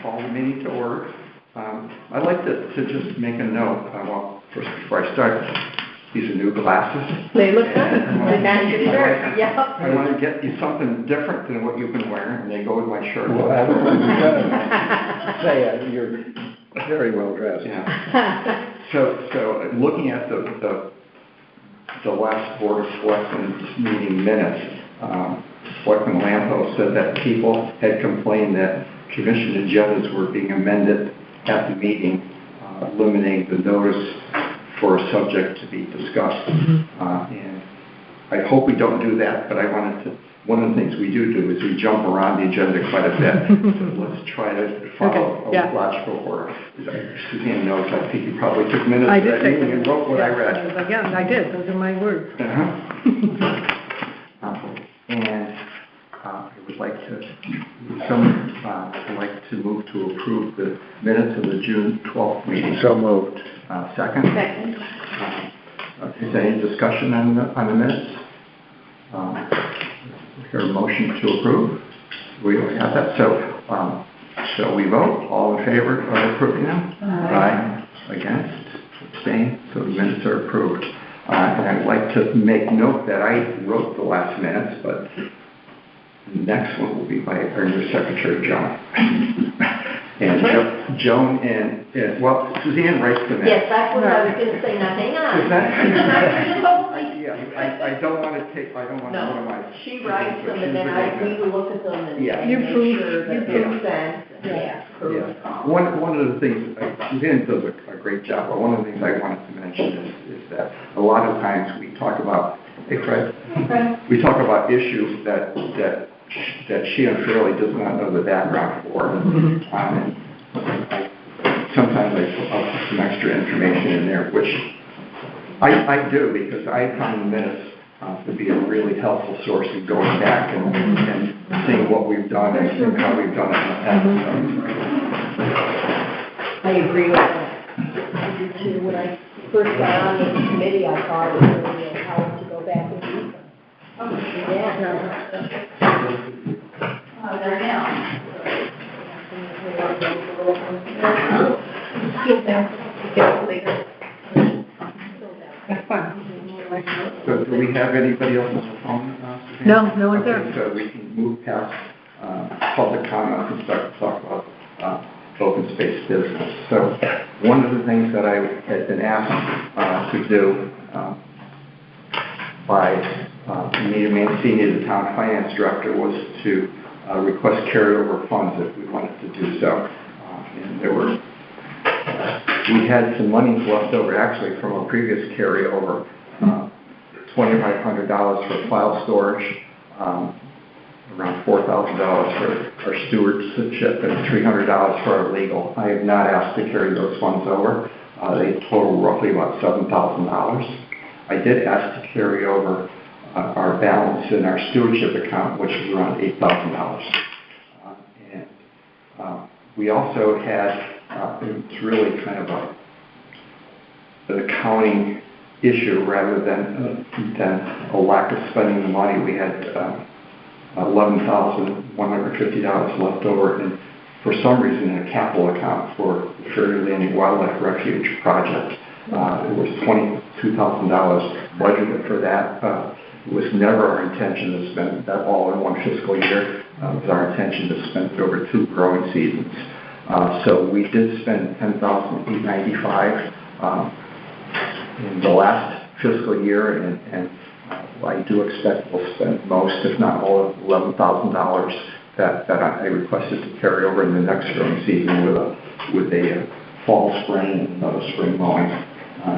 call the meeting to order. I'd like to just make a note. Well, first, before I start, these are new glasses. They look good. I want to get you something different than what you've been wearing, and they go with my shirt. Well, I don't know. Say you're very well dressed. Yeah. So looking at the last Board of Selectmen meeting minutes, Selectman Lampo said that people had complained that commission agendas were being amended at the meeting, eliminating the notice for a subject to be discussed. And I hope we don't do that, but one of the things we do is we jump around the agenda quite a bit. So let's try to follow a logical order. Suzanne knows, I think you probably took minutes of that meeting and wrote what I read. Again, I did. Those are my words. And I would like to move to approve the minutes of the June 12th meeting. So moved. Second? Second. Is there any discussion on the minutes? Is there a motion to approve? We already have that. So shall we vote? All in favor of approving them? Aye. Against? Abstain? So the minutes are approved. And I'd like to make note that I wrote the last minutes, but the next one will be by our new secretary, Joan. And Joan and Suzanne writes the minutes. Yes, that's what I was going to say. Now, hang on. Is that? Totally. Yeah, I don't want to take. I don't want to minimize. She writes them, and then we will look at them and make sure that they make sense. Yeah. One of the things, Suzanne does a great job, but one of the things I wanted to mention is that a lot of times we talk about, hey Fred, we talk about issues that she unfairly does not know the background for. And sometimes I'll put some extra information in there, which I do because I found the minutes to be a really helpful source in going back and seeing what we've done and how we've done it in the past. I agree with that. I do too. When I first got on this committee, I thought it was really helpful to go back and read them. That's fine. So do we have anybody else on the phone? No one's there. Okay, so we can move past public comment and start to talk about open space business. So one of the things that I had been asked to do by Anita Mancini, the town finance director, was to request carryover funds if we wanted to do so. And we had some money left over actually from a previous carryover, $2,500 for file storage, around $4,000 for our stewardship, and $300 for our legal. I have not asked to carry those funds over. They total roughly about $7,000. I did ask to carry over our balance in our stewardship account, which is around $8,000. And we also had, it's really kind of an accounting issue rather than a lack of spending the money. We had $11,150 left over, and for some reason in a capital account for the Ferry Landing Wildlife Refuge project. It was $22,000 budgeted for that. It was never our intention to spend that all in one fiscal year. It was our intention to spend it over 2 growing seasons. So we did spend $10,895 in the last fiscal year, and I do expect we'll spend most, if not all, of $11,000 that I requested to carry over in the next growing season with a fall, spring, and another spring mowing.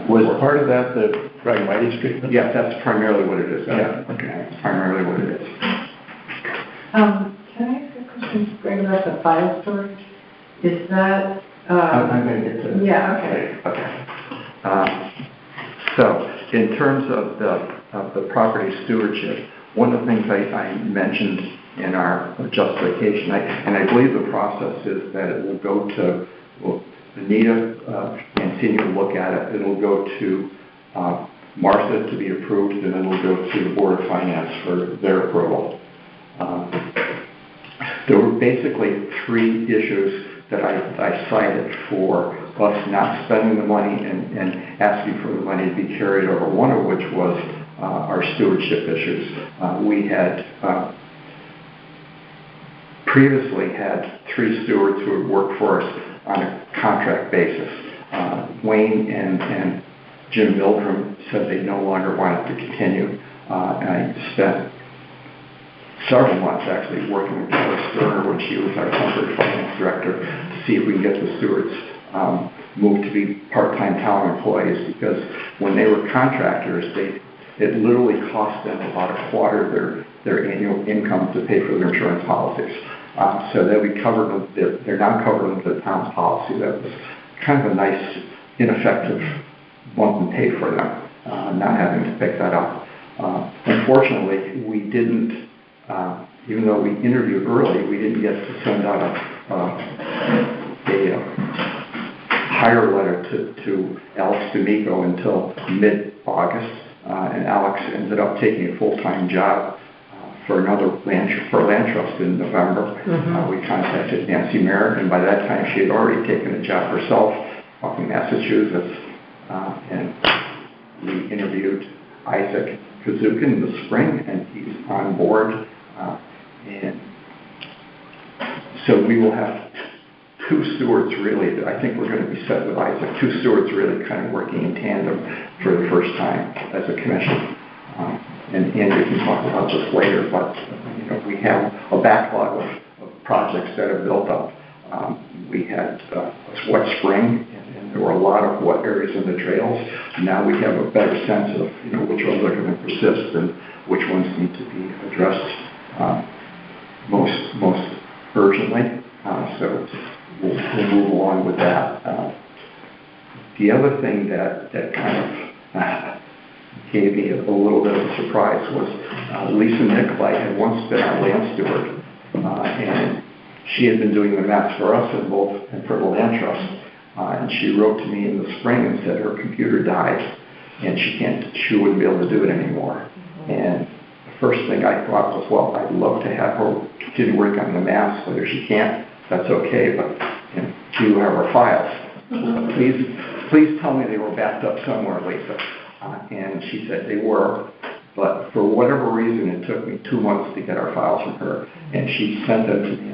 Was part of that the Phragmites treatment? Yeah, that's primarily what it is. Yeah. Okay, that's primarily what it is. Can I ask a question, Greg, about the file storage? Is that... I'm going to get to that. Yeah, okay. So, in terms of the property stewardship, one of the things I mentioned in our justification, and I believe the process is that it will go to, Anita Mancini will look at it. It'll go to Martha to be approved, and then it'll go to the Board of Finance for their approval. There were basically 3 issues that I cited for us not spending the money and asking for the money to be carried over, one of which was our stewardship issues. We had previously had 3 stewards who had worked for us on a contract basis. Wayne and Jim Mildrum said they no longer wanted to continue, and I spent several months actually working with Kelly Sterner when she was our temporary finance director to see if we can get the stewards moved to be part-time town employees, because when they were contractors, it literally cost them about a quarter of their annual income to pay for their insurance policies. So that we covered them, they're not covered under the town's policy. That was kind of a nice, ineffective bump in pay for them, not having to pick that up. Unfortunately, we didn't, even though we interviewed early, we didn't get to send out a hire letter to Alex D'Amico until mid-August, and Alex ended up taking a full-time job for a land trust in November. We contacted Nancy Merritt, and by that time she had already taken a job herself up in Massachusetts, and we interviewed Isaac Kazukin in the spring, and he's on board, and so we will have 2 stewards really. I think we're going to be set with Isaac, 2 stewards really kind of working in tandem for the first time as a commission. And Andy can talk about this later, but we have a backlog of projects that have built up. We had a wet spring, and there were a lot of wet areas in the trails. Now we have a better sense of which ones are going to persist and which ones need to be addressed most urgently. So we'll move along with that. The other thing that kind of gave me a little bit of a surprise was Lisa Nicolai had once been our land steward, and she had been doing the maps for us and for the land trust. And she wrote to me in the spring and said her computer died, and she wouldn't be able to do it anymore. And the first thing I thought was, well, I'd love to have her continue working on the maps, but if she can't, that's okay. But do you have her files? Please tell me they were backed up somewhere, Lisa. And she said they were, but for whatever reason, it took me 2 months to get our files from her, and she sent them to me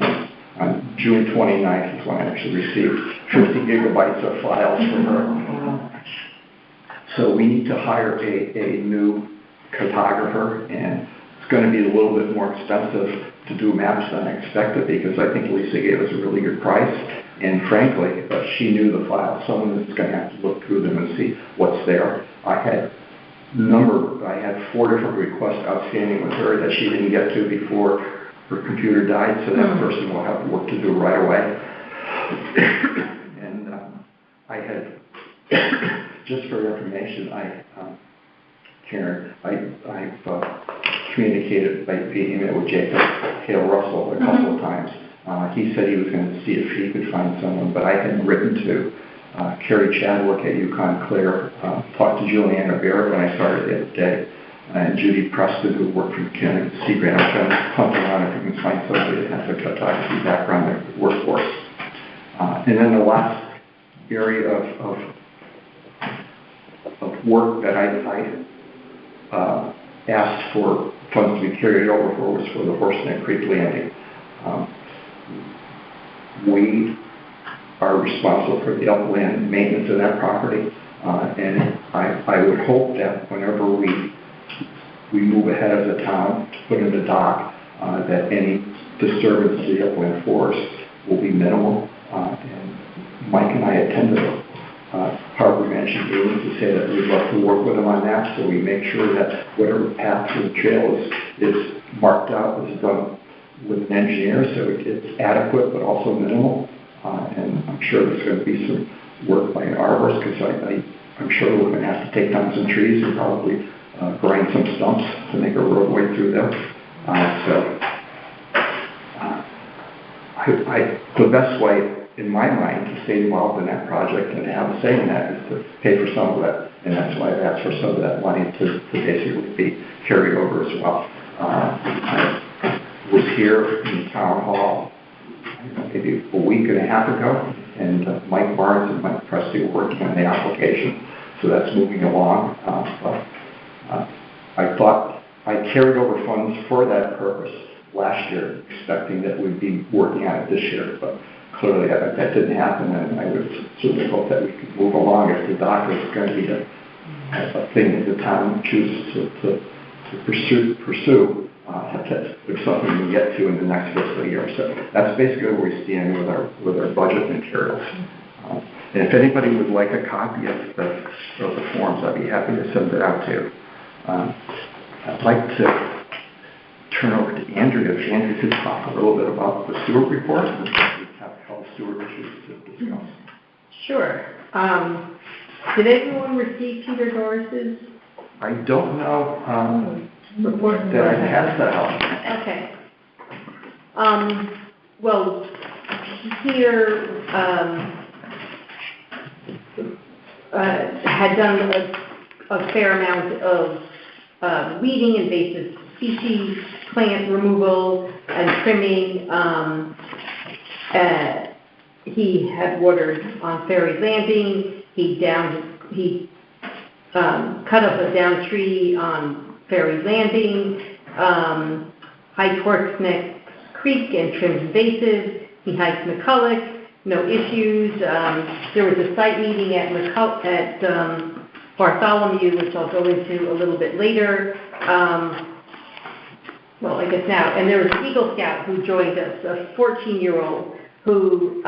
on June 29th is when I actually received 50 gigabytes of files from her. So we need to hire a new cartographer, and it's going to be a little bit more expensive to do maps than I expected, because I think Lisa gave us a really good price, and frankly, she knew the files. Someone that's going to have to look through them and see what's there. I had 4 different requests outstanding with her that she didn't get to before her computer died, so that person will have work to do right away. And I had, just for your information, Karen, I've communicated by email with Jacob Hale Russell a couple of times. He said he was going to see if he could find someone, but I had written to Carrie Chadwick at Yukon Clear, talked to Juliana Barrett when I started the other day, and Judy Preston, who worked for Mechanic Sea Grant. I'm trying to hunt around if we can find somebody that has a cartography background in the workforce. And then the last area of work that I asked for funds to be carried over for was for the Horseneck Creek landing. We are responsible for the upland maintenance of that property, and I would hope that whenever we move ahead as a town to put in a dock, that any disturbance to the upland forest will be minimal. And Mike and I attended a harbor management meeting to say that we'd love to work with them on that, so we make sure that whatever path through the trail is marked out, is done with an engineer, so it's adequate but also minimal. And I'm sure there's going to be some work by an arborist, because I'm sure we're going to have to take down some trees and probably grind some stumps to make a roadway through there. The best way, in my mind, to stay involved in that project and to have a say in that is to pay for some of that, and that's why I've asked for some of that money to basically be carried over as well. I was here in the town hall maybe a week and a half ago, and Mike Barnes and Mike Presley were working on the application, so that's moving along. I thought I carried over funds for that purpose last year, expecting that we'd be working on it this year, but clearly that didn't happen, and I would certainly hope that we could move along if the dock is going to be a thing that the town chooses to pursue. It's something we get to in the next fiscal year. So that's basically where we stand with our budget materials. And if anybody would like a copy of the forms, I'd be happy to send it out to you. I'd like to turn over to Andrea. If Andrea could talk a little bit about the Stewart report and we have a couple Stewart issues to discuss. Sure. Did everyone receive Peter Doris's? I don't know report? that I passed that out. Okay. Well, Peter had done a fair amount of weeding, invasive species, plant removal, and trimming. He had watered on Ferry Landing. He cut up a down tree on Ferry Landing, hiked Horseneck Creek and trimmed invasives. He hiked McCulloch, no issues. There was a site meeting at Bartholomew, which I'll go into a little bit later. Well, I guess now. And there was an Eagle Scout who joined us, a 14-year-old who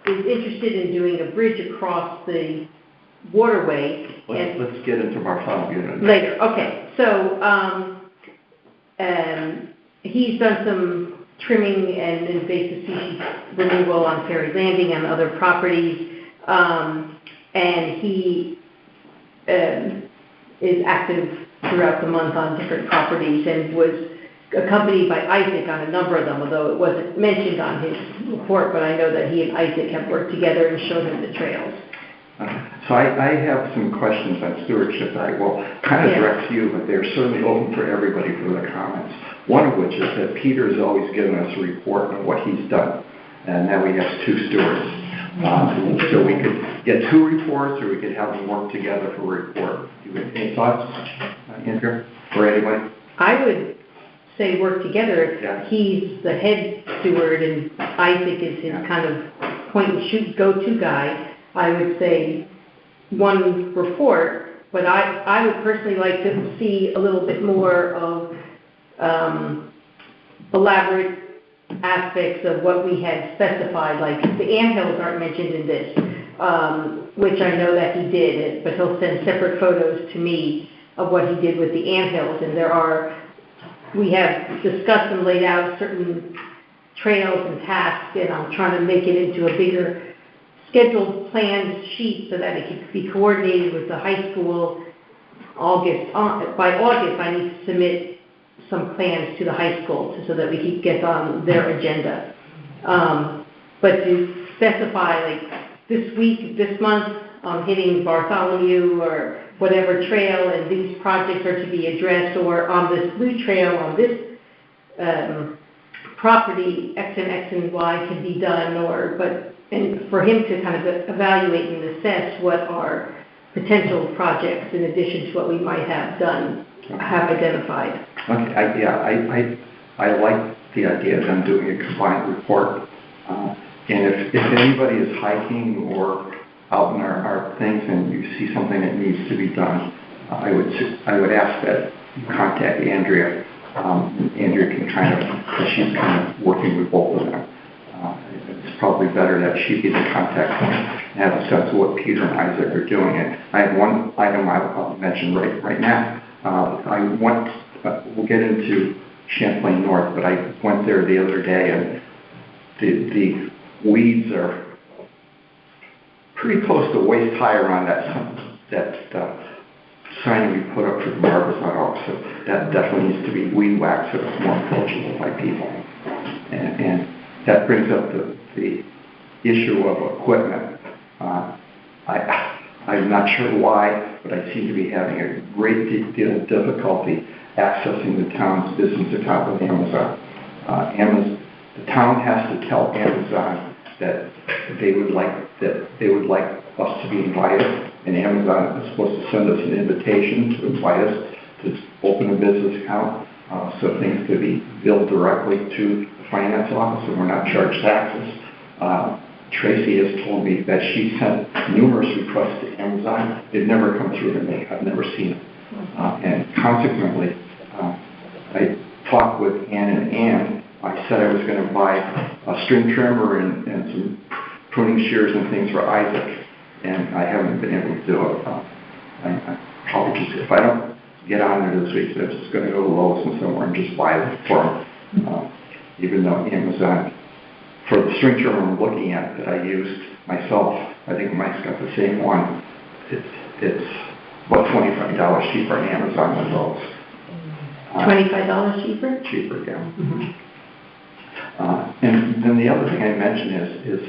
is interested in doing a bridge across the waterway. Let's get into Bartholomew later. Okay. So he's done some trimming and invasive species removal on Ferry Landing and other properties, and he is active throughout the month on different properties and was accompanied by Isaac on a number of them, although it wasn't mentioned on his report, but I know that he and Isaac have worked together and showed him the trails. So I have some questions on stewardship that I will kind of direct to you, but they're certainly open for everybody for their comments. One of which is that Peter's always given us a report on what he's done, and now we have two stewards. So we could get two reports, or we could have them work together for a report. Do you have any thoughts, Andrea, or anybody? I would say work together. Yeah. He's the head steward, and Isaac is his kind of point-and-shoot go-to guy. I would say one report, but I would personally like to see a little bit more of elaborate aspects of what we had specified, like the anthills aren't mentioned in this, which I know that he did, but he'll send separate photos to me of what he did with the anthills, and we have discussed and laid out certain trails and tasks, and I'm trying to make it into a bigger scheduled planned sheet so that it can be coordinated with the high school. By August, I need to submit some plans to the high school so that we can get on their agenda. But to specify, like, this week, this month, I'm hitting Bartholomew or whatever trail, and these projects are to be addressed, or on this blue trail, on this property, X and X and Y can be done, and for him to kind of evaluate and assess what are potential projects in addition to what we might have identified. Okay, I like the idea of them doing a combined report. And if anybody is hiking or out in our things and you see something that needs to be done, I would ask that you contact Andrea. Andrea can because she's kind of working with both of them. It's probably better that she be the contact point and have a sense of what Peter and Isaac are doing. And I have one item I'll mention right now. We'll get into Champlain North, but I went there the other day, and the weeds are pretty close to waist high around that sign we put up for the Barbizon Oaks. So that definitely needs to be weed whacked so it's more approachable by people. And that brings up the issue of equipment. I'm not sure why, but I seem to be having a great deal of difficulty accessing the town's business account with Amazon. the town has to tell Amazon that they would like us to be invited, and Amazon is supposed to send us an invitation to invite us to open a business account, so things could be billed directly to the finance office and we're not charged taxes. Tracy has told me that she sent numerous requests to Amazon. They've never come through to me. I've never seen it. And consequently, I talked with Ann and Ann. I said I was going to buy a string trimmer and some pruning shears and things for Isaac, and I haven't been able to do it. I probably just, if I don't get on there this week, I'm just going to go to Lowe's and somewhere and just buy it for him. Even though Amazon, for the string trimmer I'm looking at that I used myself, I think Mike's got the same one. It's about $25 cheaper on Amazon than Lowe's. $25 cheaper? Cheaper, yeah. Mm-hmm. And then the other thing I mentioned is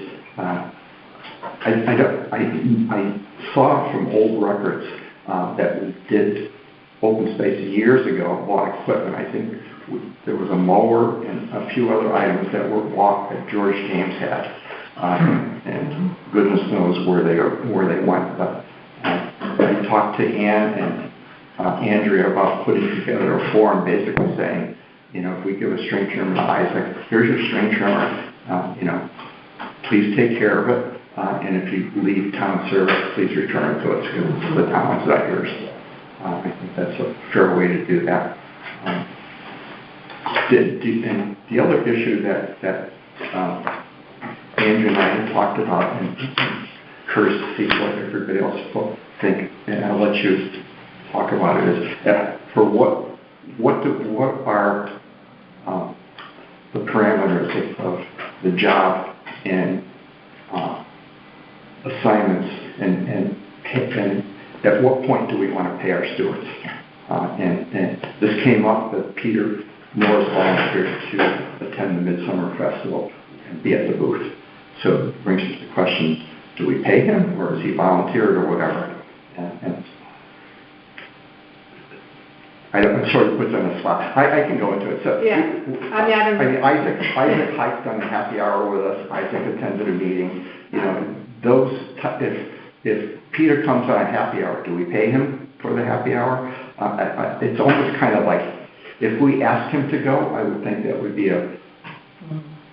I saw from old records that we did open space years ago, bought equipment. I think there was a mower and a few other items that were bought that George James had, and goodness knows where they went. But I talked to Ann and Andrea about putting together a form, basically saying, if we give a string trimmer to Isaac, here's your string trimmer. Please take care of it, and if you leave town service, please return it to us because it's the town's, not yours. I think that's a fair way to do that. And the other issue that Andrew and I had talked about, and curious to see what everybody else will think, and I'll let you talk about it, is for what are the parameters of the job and assignments, and at what point do we want to pay our stewards? And this came up that Peter Morris volunteered to attend the Midsummer Festival and be at the booth. So it brings us the question, do we pay him, or is he volunteered, or whatever? And I'm sort of put on the spot. I can go into it. So, Yeah. Isaac hiked on the happy hour with us. Isaac attended a meeting. If Peter comes on a happy hour, do we pay him for the happy hour? It's almost kind of like, if we ask him to go, I would think that would be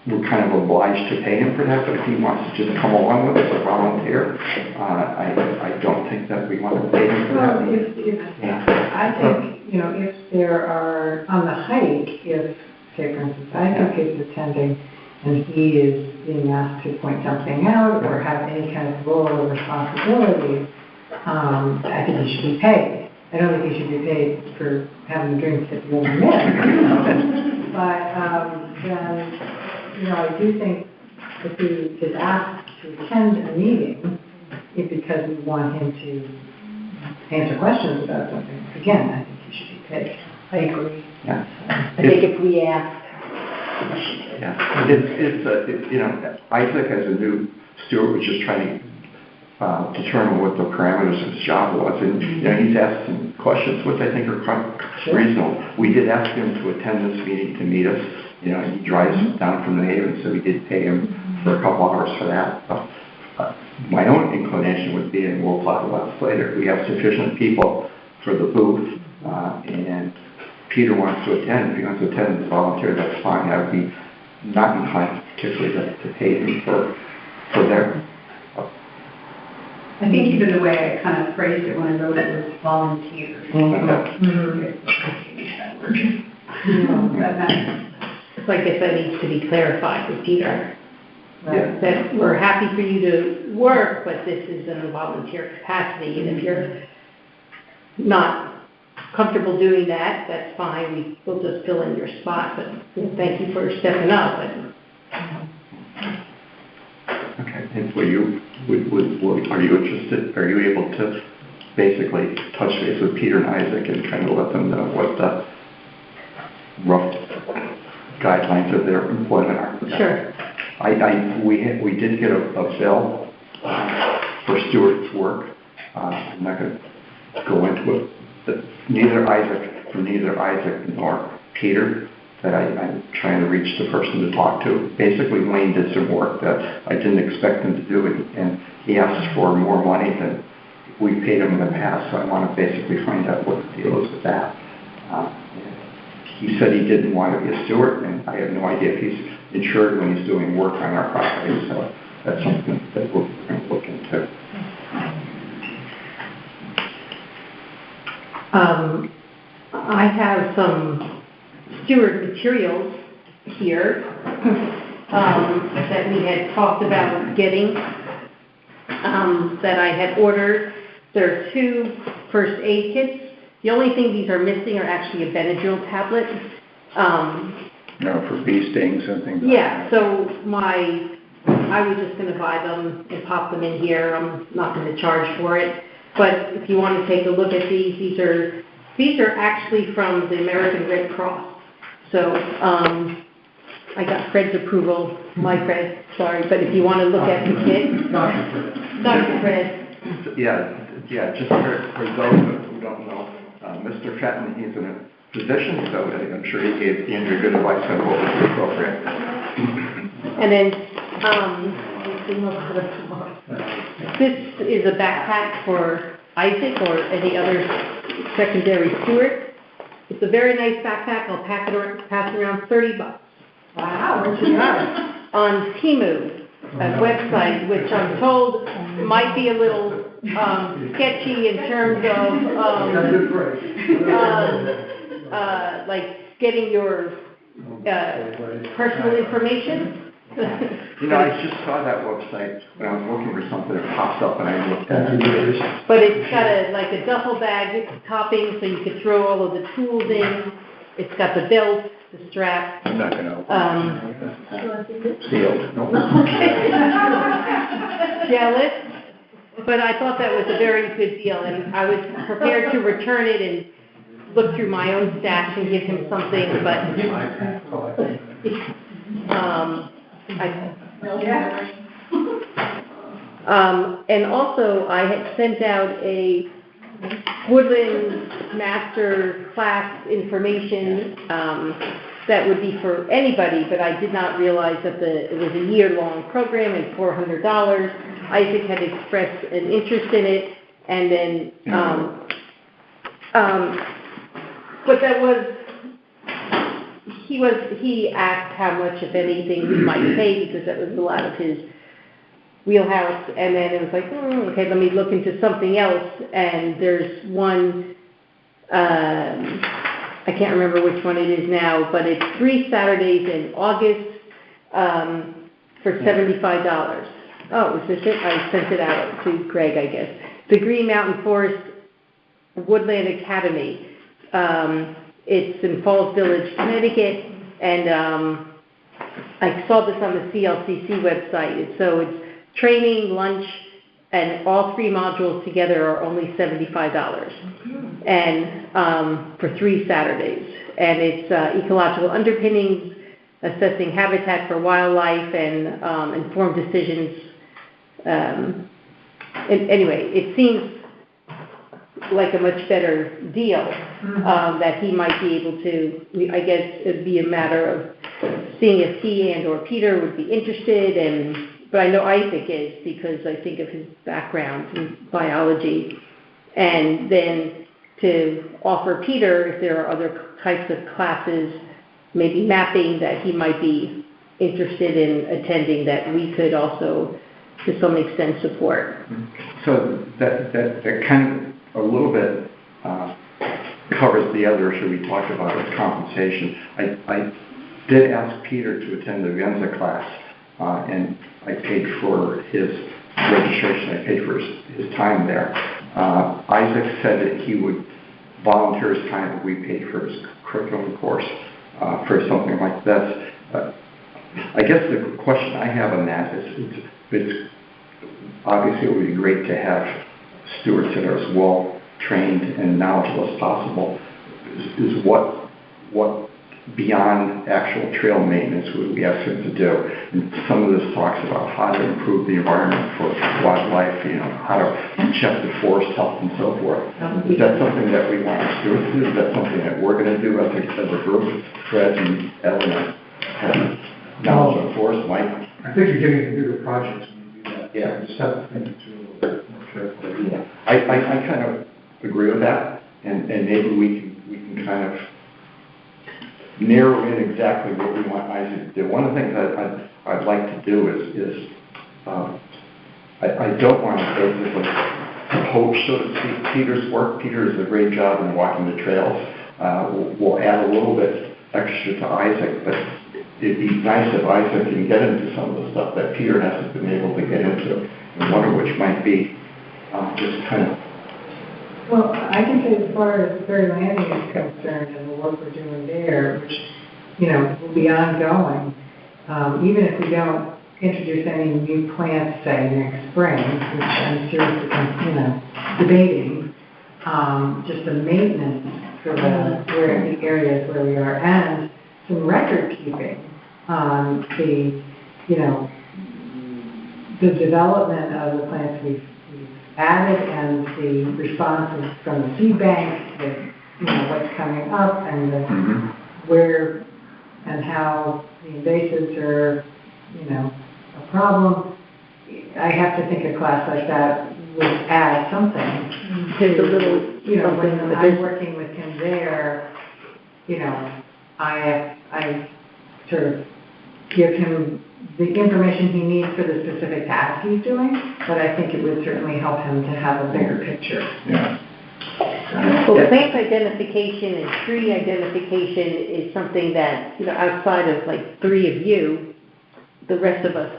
we're kind of obliged to pay him for that, but if he wants to just come along with us or volunteer, I don't think that we want to pay him for that. Well, I think, if there are, on the hike, if, say for instance, Isaac is attending and he is being asked to point something out or have any kind of role or responsibility, I think he should be paid. I don't think he should be paid for having drinks at the other end. But then, I do think if he is asked to attend a meeting, it's because we want him to answer questions about something. Again, I think he should be paid. I agree. Yeah. I think if we ask, Yeah, Isaac as a new steward was just trying to determine what the parameters of his job was, and he's asked some questions which I think are quite reasonable. We did ask him to attend this meeting to meet us. He drives down from the Haven, so we did pay him for a couple hours for that. But my own inclination would be, and we'll talk about this later, we have sufficient people for the booth, and Peter wants to attend. If he wants to attend as a volunteer, that's fine. I would be not inclined particularly to pay him for their. I think even the way I kind of phrased it when I wrote it was volunteers. I guess that needs to be clarified with Peter. Right. That we're happy for you to work, but this is in a volunteer capacity, and if you're not comfortable doing that, that's fine. We'll just fill in your spot, but thank you for stepping up. Okay, and are you interested, are you able to basically touch base with Peter and Isaac and kind of let them know what the rough guidelines of their employment are? Sure. We did get a bill for Stewart's work. I'm not going to go into it. Neither Isaac nor Peter that I'm trying to reach the person to talk to. Basically, Wayne did some work that I didn't expect him to do, and he asked for more money than we paid him in the past, so I want to basically find out what the deal is with that. He said he didn't want to be a steward, and I have no idea if he's insured when he's doing work on our property, so that's something that we're going to look into. I have some steward materials here that we had talked about getting, that I had ordered. There are 2 first aid kits. The only thing these are missing are actually a Benadryl tablet. For bee stings and things like Yeah, that. so I was just going to buy them and pop them in here. I'm not going to charge for it. But if you want to take a look at these are actually from the American Red Cross. So I got Fred's approval, my Fred, sorry. But if you want to look at the kit, Dr. Fred. Yeah, just for those who don't know, Mr. Fenton, he's a physician, so I'm sure he gave Andrew good advice on what was appropriate. And then, this is a backpack for Isaac or any other secondary steward. It's a very nice backpack. I'll pass it around $30. Wow, what you got? On Temu, a website which I'm told might be a little sketchy in terms of like getting your personal information. I just saw that website when I was looking for something that pops up and I looked at it. But it's got a duffel bag topping so you could throw all of the tools in. It's got the belt, the strap. I'm not going to open Sealed. Jealous. But I thought that was a very good deal, and I was prepared to return it and look through my own stash and give him something, but and also I had sent out a Woodland Master Class information that would be for anybody, but I did not realize that it was a year-long program and $400. Isaac had expressed an interest in it, and then, but that was, he asked how much, if anything, we might pay, because that was a lot of his wheelhouse, and then it was like, okay, let me look into something else, and there's one, I can't remember which one it is now, but it's 3 Saturdays in August for $75. Oh, was this it? I sent it out to Greg, I guess. The Green Mountain Forest Woodland Academy. It's in Falls Village, Connecticut, and I saw this on the CLCC website. So it's training, lunch, and all 3 modules together are only $75, and for 3 Saturdays. And it's ecological underpinnings, assessing habitat for wildlife, and informed decisions. Anyway, it seems like a much better deal that he might be able to. I guess it'd be a matter of seeing if he and or Peter would be interested, but I know Isaac is, because I think of his background in biology, and then to offer Peter if there are other types of classes, maybe mapping, that he might be interested in attending, that we could also to some extent support. So that kind of a little bit covers the other issue we talked about, is compensation. I did ask Peter to attend the Vienza class, and I paid for his registration, I paid for his time there. Isaac said that he would volunteer his time, but we paid for his curriculum course for something like this. I guess the question I have on that is, it's obviously it would be great to have stewards that are as well trained and knowledgeable as possible. Is what beyond actual trail maintenance, we ask him to do. And some of this talks about how to improve the environment for wildlife, how to check the forest health and so forth. Is that something that we want to do? Is that something that we're going to do as a group? Fred and Ellen have knowledge of forest, Mike? I think you're getting into bigger projects when you do that. Yeah. You just have to think it through a little bit more carefully. Yeah. I kind of agree with that, and maybe we can kind of narrow in exactly what we want Isaac to do. One of the things that I'd like to do is I don't want to basically poach, so to speak, Peter's work. Peter does a great job in walking the trails. We'll add a little bit extra to Isaac, but it'd be nice if Isaac can get into some of the stuff that Peter hasn't been able to get into, and one of which might be just kind of. Well, I can say as far as Ferry Landing is concerned and the work we're doing there, which, will be ongoing, even if we don't introduce any new plants, say, next spring, which I'm seriously, debating, just the maintenance for the areas where we are, and some record keeping on the development of the plants we've added and the responses from the seed bank, what's coming up and where and how the invasives are, a problem. I have to think a class like that would add something Just a little, when something I'm working with him there, I sort of give him the information he needs for the specific task he's doing, but I think it would certainly help him to have a bigger picture. Yeah. Well, plant identification and tree identification is something that, outside of like three of you, the rest of us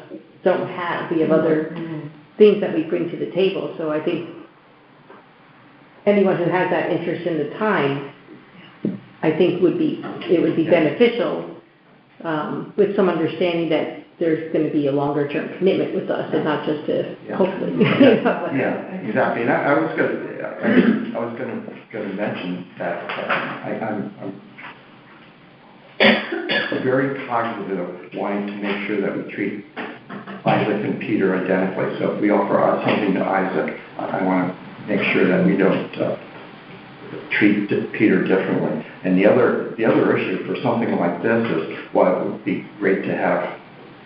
don't have. We have other things that we bring to the table. So I think anyone who has that interest in the time, I think it would be beneficial with some understanding that there's going to be a longer term commitment with us and not just to hopefully. Yeah, exactly. And I was going to mention that I'm very cognizant of wanting to make sure that we treat Isaac and Peter identically. So if we offer something to Isaac, I want to make sure that we don't treat Peter differently. And the other issue for something like this is, while it would be great to have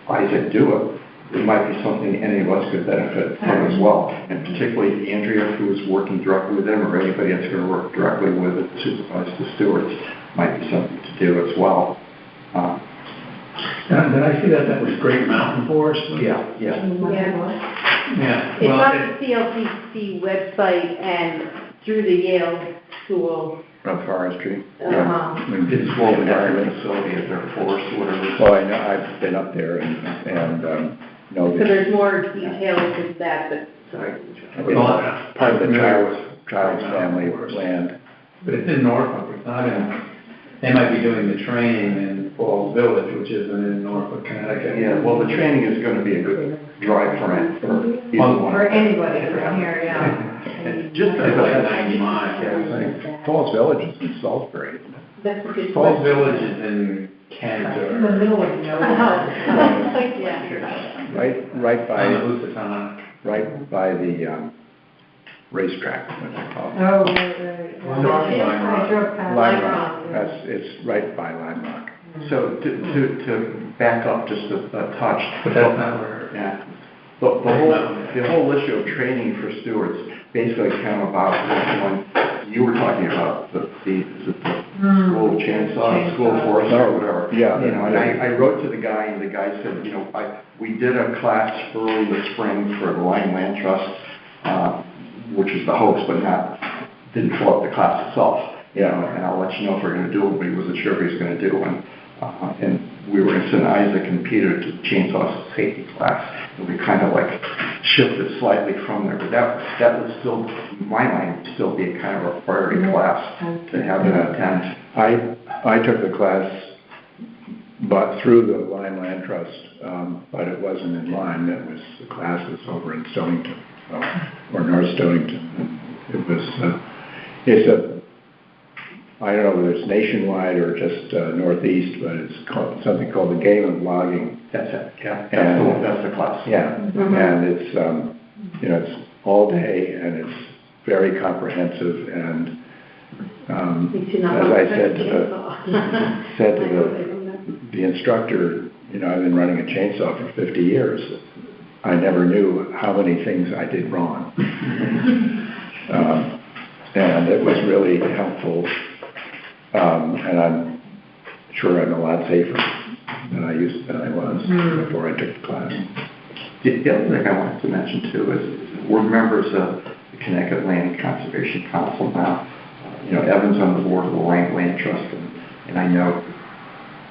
Isaac do it, it might be something any of us could benefit from as well. And particularly Andrea, who is working directly with them, or anybody that's going to work directly with it, supervise the stewards, might be something to do as well. Did I see that was Great Mountain Forest? Yeah. Yeah. It's Well, on the CLCC website and through the Yale School. Of forestry. It's Well, the environment facility at their forest, whatever. Well, I know, I've been up there and know So that there's more details with that, but sorry. it's part of the child's family land. But it's in Norfolk, it's not in, they might be doing the training in Falls Village, which isn't in Norfolk, Connecticut. Yeah, well, the training is going to be a good drive for either one. For anybody from here, yeah. And just It's as like a 90 miles. Falls Village is in Salisbury, isn't it? That's a good Falls question. Village is in In the Canada, middle of nowhere. Yeah. Right by, on the Lusitania. right by the racetrack, what they call it. Oh, right. Well, North Lime Rock. I drove past. Lime Rock, it's right by Lime Rock. So to back up just a touch. But that's not where. Yeah. The whole issue of training for stewards basically came about when you were talking about the school chainsaw, school forest or whatever. Yeah. And I wrote to the guy, and the guy said, we did a class early this spring for the Lyme Land Trust, which is the host, but didn't fill up the class itself. And I'll let you know if we're going to do it, but he wasn't sure if he was going to do one. And we were going to send Isaac and Peter to chainsaw safety class, and we kind of like shifted slightly from there. But that would still, in my mind, still be a kind of a priority class to have them attend. I took the class, but through the Lyme Land Trust, but it wasn't in Lyme. The class was over in Stonington, or North Stonington. It was, it's I don't know whether it's nationwide or just northeast, but it's called, something called the Galen Logging. That's it, yeah, And- that's the class. Yeah, and it's, you know, it's all day and it's very comprehensive and, We should not as want I to said touch to chainsaw. said to I hope they don't know. the instructor, you know, I've been running a chainsaw for 50 years. I never knew how many things I did wrong. And it was really helpful. And I'm sure I'm a lot safer than I was before I took the class. The other thing I wanted to mention too is we're members of the Connecticut Land Conservation Council now. You know, Evan's on the board of the Lorraine Land Trust, and I know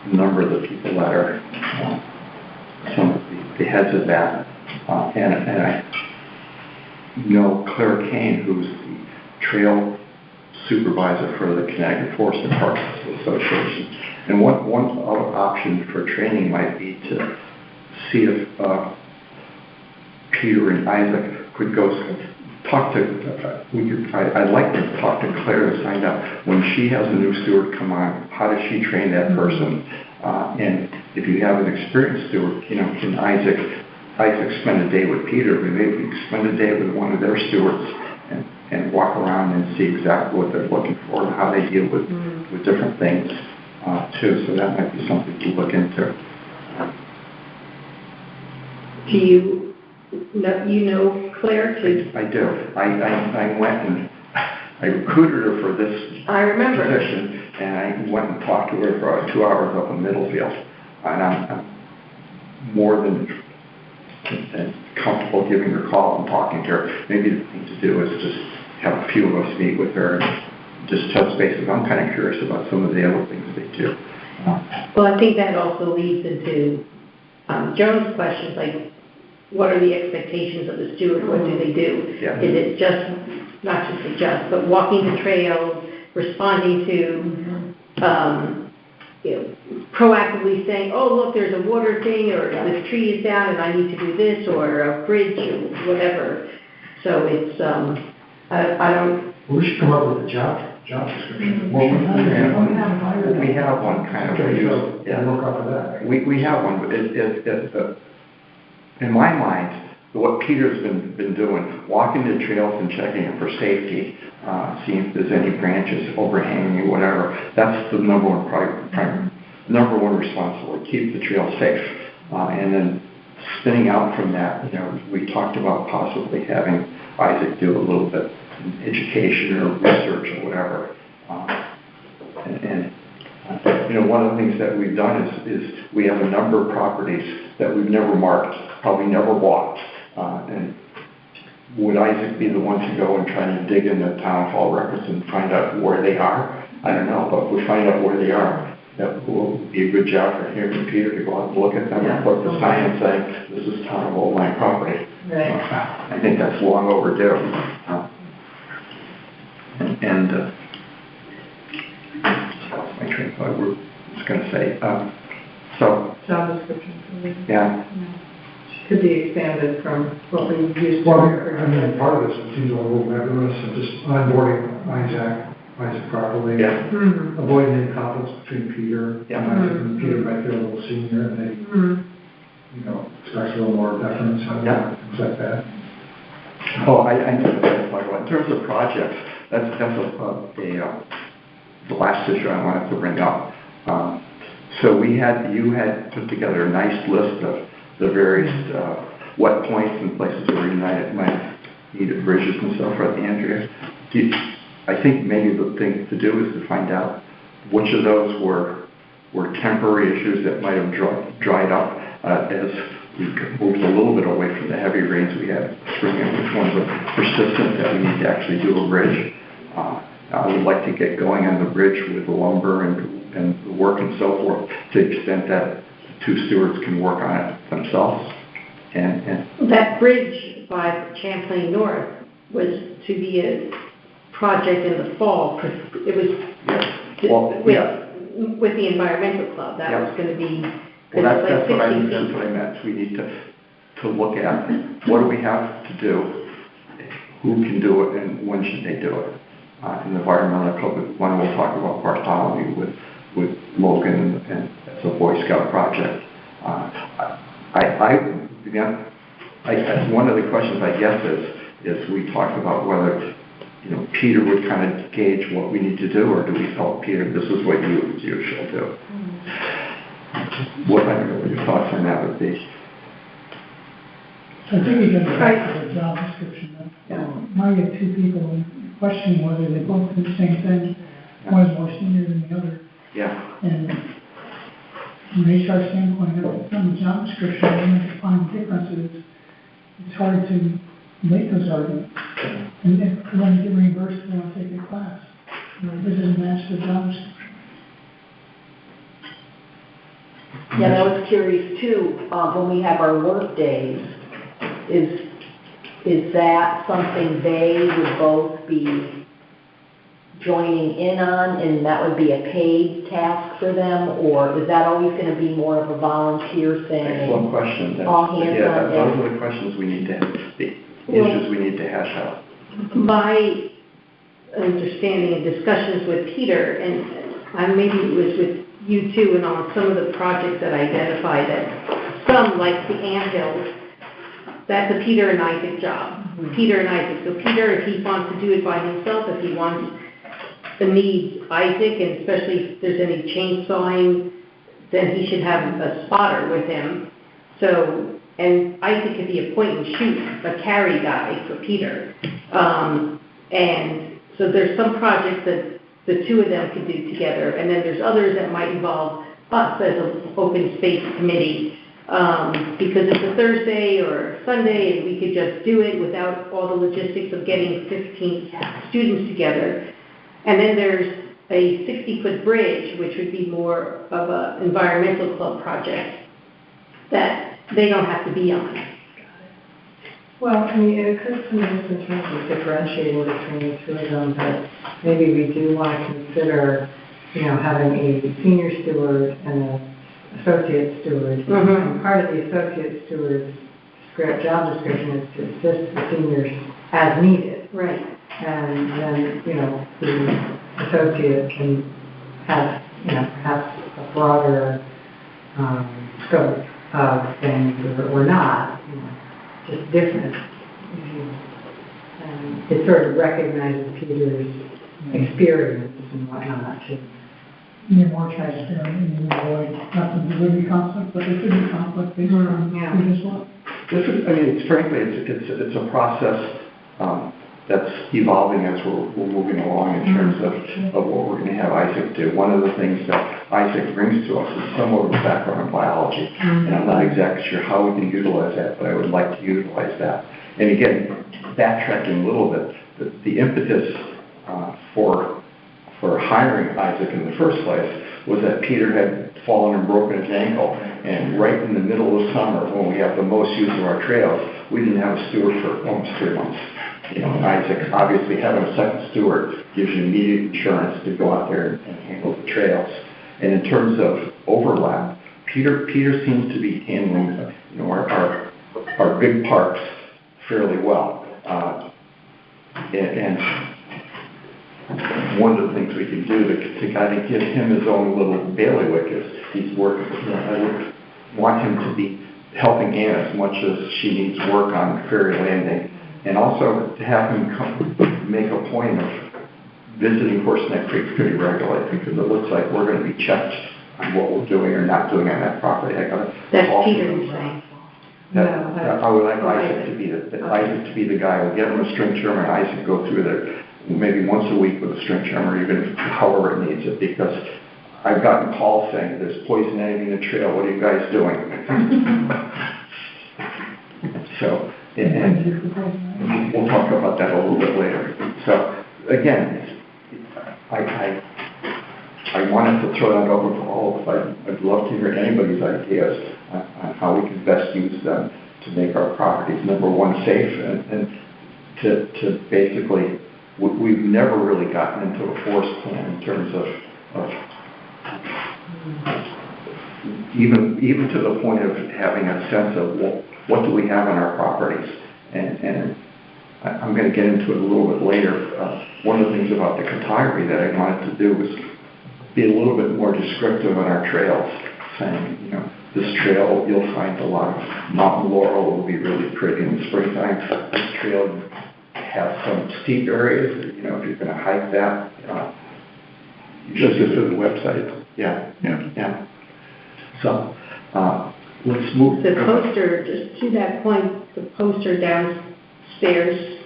a number of the people that are some of the heads of that. And I know Claire Kane, who's the trail supervisor for the Connecticut Forest and Parks Association. And one other option for training might be to see if Peter and Isaac could go talk to, I'd like to talk to Claire to find out when she has a new steward come on, how does she train that person? And if you have an experienced steward, you know, can Isaac spend a day with Peter, but maybe we could spend a day with one of their stewards and walk around and see exactly what they're looking for and how they deal with different things too. So that might be something to look into. Do you know Claire too? I do. I went and I recruited her for this I remember. position, and I went and talked to her for 2 hours up in Middlefield. And I'm more than comfortable giving her a call and talking to her. Maybe the thing to do is just have a few of us meet with her and just touch bases. I'm kind of curious about some of the other things they do. Well, I think that also leads into Joan's questions, like, what are the expectations of the steward? What do they do? Yeah. Is it just, not just the just, but walking the trails, responding to, you know, proactively saying, oh, look, there's a water thing, or this tree is down and I need to do this, or a bridge, or whatever. So it's, I don't. We should come up with a job description. Well, we have one kind of. Okay, so Yeah. work off of that. We have one, but in my mind, what Peter's been doing, walking the trails and checking it for safety, seeing if there's any branches overhanging or whatever, that's the number one responsibility, keep the trail safe. And then spinning out from that, you know, we talked about possibly having Isaac do a little bit in education or research or whatever. You know, one of the things that we've done is we have a number of properties that we've never marked, probably never walked. And would Isaac be the one to go and try to dig in the town hall records and find out where they are? I don't know, but if we find out where they are, that will be a good job for him and Peter to go out and look at them and put the sign saying, this is town of Old Line property. Right. I think that's long overdue. My train of thought, we're just going to say, so, Job description. yeah. Could be expanded from what we used to. Well, I mean, part of this seems a little nebulous, and just onboarding Isaac properly. Yeah. Mhm. Avoiding any conflicts between Peter Yeah. and Isaac, and Peter might be a little senior, and they, you know, expect a little more deference and Yeah. things like that. Oh, I know that's my one. In terms of projects, that's the last issue I wanted to bring up. So you had put together a nice list of the various wet points and places where you might need bridges and so forth, Andrea. I think maybe the thing to do is to find out which of those were temporary issues that might have dried up as we moved a little bit away from the heavy rains we had spring, and which ones are persistent that we need to actually do a bridge. I would like to get going on the bridge with the lumber and the work and so forth to the extent that the two stewards can work on it themselves. And That bridge by Champlain North was to be a project in the fall. It was with the environmental club. That was going to be. Well, that's like what I 60 meant. That's what I meant. We need to look at what do we have to do, who can do it, and when should they do it. in the environmental public one, we'll talk about Bartholomew with Logan and it's a Boy Scout project. One of the questions I guess is we talked about whether, Peter would kind of gauge what we need to do, or do we tell Peter, this is what you shall do? I don't know what your thoughts on that would be. I think you can back to the job description. Might get two people questioning whether they both do the same thing. One's more senior than the other. Yeah. And from an HR standpoint, from the job description, when you find differences, it's hard to make those arguments. And if you want to get reimbursed, you want to take a class. This doesn't match the job description. Yeah, and I was curious too, when we have our work days, is that something they would both be joining in on, and that would be a paid task for them, or is that always going to be more of a volunteer thing? Excellent question. All hands on deck. Those are the questions we need to, the issues we need to hash out. My understanding and discussions with Peter, and maybe it was with you too, and on some of the projects that I identified, that some, like the anthills, that's a Peter and Isaac job. Peter and Isaac. So Peter, if he wants to do it by himself, if he wants the needs Isaac, and especially if there's any chainsawing, then he should have a spotter with him. So, and Isaac could be a point and shoot, a carry guy for Peter. And so there's some projects that the two of them could do together, and then there's others that might involve us as an open space committee, because it's a Thursday or a Sunday and we could just do it without all the logistics of getting 15 students together. And then there's a 60-foot bridge, which would be more of an environmental club project that they don't have to be on. Well, I mean, it occurs to me just in terms of differentiating between the two of them, that maybe we do want to consider, having a senior steward and an associate steward. Mm-hmm. And part of the associate steward's job description is to assist the seniors as needed. Right. And then, the associate can have, perhaps a broader scope of things or not, just different. And it sort of recognizes Peter's experience and whatnot too. You're more transparent and you avoid not the delivery conflict, but there could be conflict based on Peter's work. It's a process that's evolving as we're moving along in terms of what we're going to have Isaac do. One of the things that Isaac brings to us is somewhat of a background in biology, and I'm not exactly sure how we can utilize that, but I would like to utilize that. And again, backtracking a little bit, the impetus for hiring Isaac in the first place was that Peter had fallen and broken his ankle, and right in the middle of summer, when we have the most use of our trails, we didn't have a steward for almost 3 months. Isaac, obviously having a second steward gives you immediate insurance to go out there and handle the trails. And in terms of overlap, Peter seems to be handling our big parks fairly well. And one of the things we can do to kind of give him his own little bailiwick is he's working. I would want him to be helping Ann as much as she needs work on Ferry Landing, and also to have him make a point of visiting Horseneck Creek pretty regularly, because it looks like we're going to be checked on what we're doing or not doing on that property. That's Peter you're saying. I would like Isaac to be the guy. We'll get him a string trimmer, and Isaac go through there maybe once a week with a string trimmer, even however it needs it, because I've gotten calls saying there's poison ivy in the trail. What are you guys doing? So, and we'll talk about that a little bit later. So, again, I wanted to throw that over to all of us. I'd love to hear anybody's ideas on how we can best use them to make our properties, number one, safe, and to basically, we've never really gotten into a forest plan in terms of even to the point of having a sense of what do we have on our properties, and I'm I'm gonna get into it a little bit later. One of the things about the photography that I wanted to do was be a little bit more descriptive on our trails, saying, you know, this trail, you'll find a lot of mountain laurel will be really pretty in the springtime. This trail has some steep areas, you know, if you're gonna hike that, Just as for the website. yeah, Yeah. yeah. So, let's move. The poster, just to that point, the poster downstairs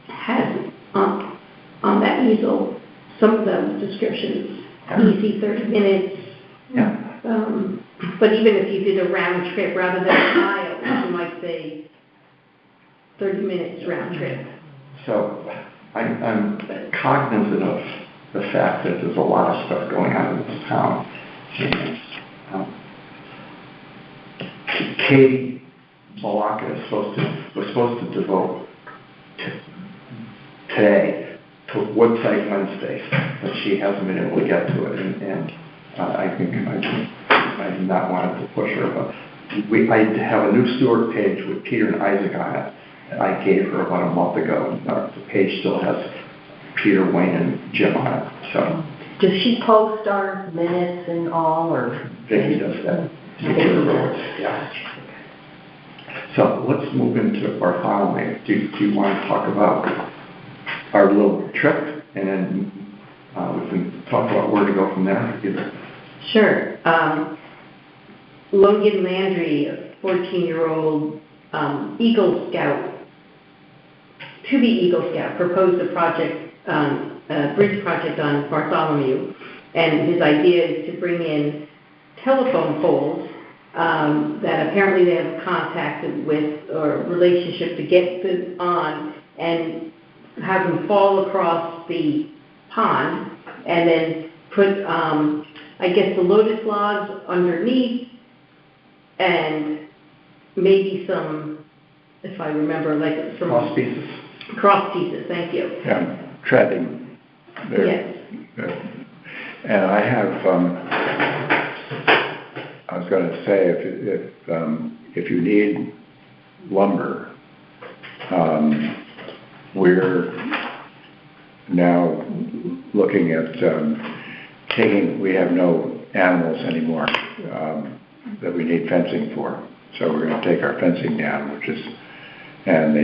has, on that easel, some of those descriptions, easy 30 minutes. Yeah. But even if you did a round trip rather than a mile, you might say 30 minutes round trip. So I'm cognizant of the fact that there's a lot of stuff going on in this town. And, Katie Malaka was supposed to devote today to Woodside Wednesdays, but she hasn't been able to get to it, and I think I do not want to push her, but I have a new Stewart page with Peter and Isaac on it. I gave her about a month ago. The page still has Peter, Wayne, and Jim on it. So Does she post our minutes and all, or? Vicki does that. Yeah. So let's move into Bartholomew. Do you want to talk about our little trip, and then we can talk about where to go from there? Sure. Logan Landry, a 14-year-old Eagle Scout, to-be Eagle Scout, proposed a project, a bridge project on Bartholomew, and his idea is to bring in telephone poles that apparently they have contacted with or relationship to get them on, and have them fall across the pond, and then put, I guess, the lotus logs underneath, and maybe some, if I remember, like some Cross pieces. Cross pieces, thank you. Yeah, treading there. Yes. And I have, I was going to say, if you need lumber, we're now looking at we have no animals anymore that we need fencing for. So we're going to take our fencing down, and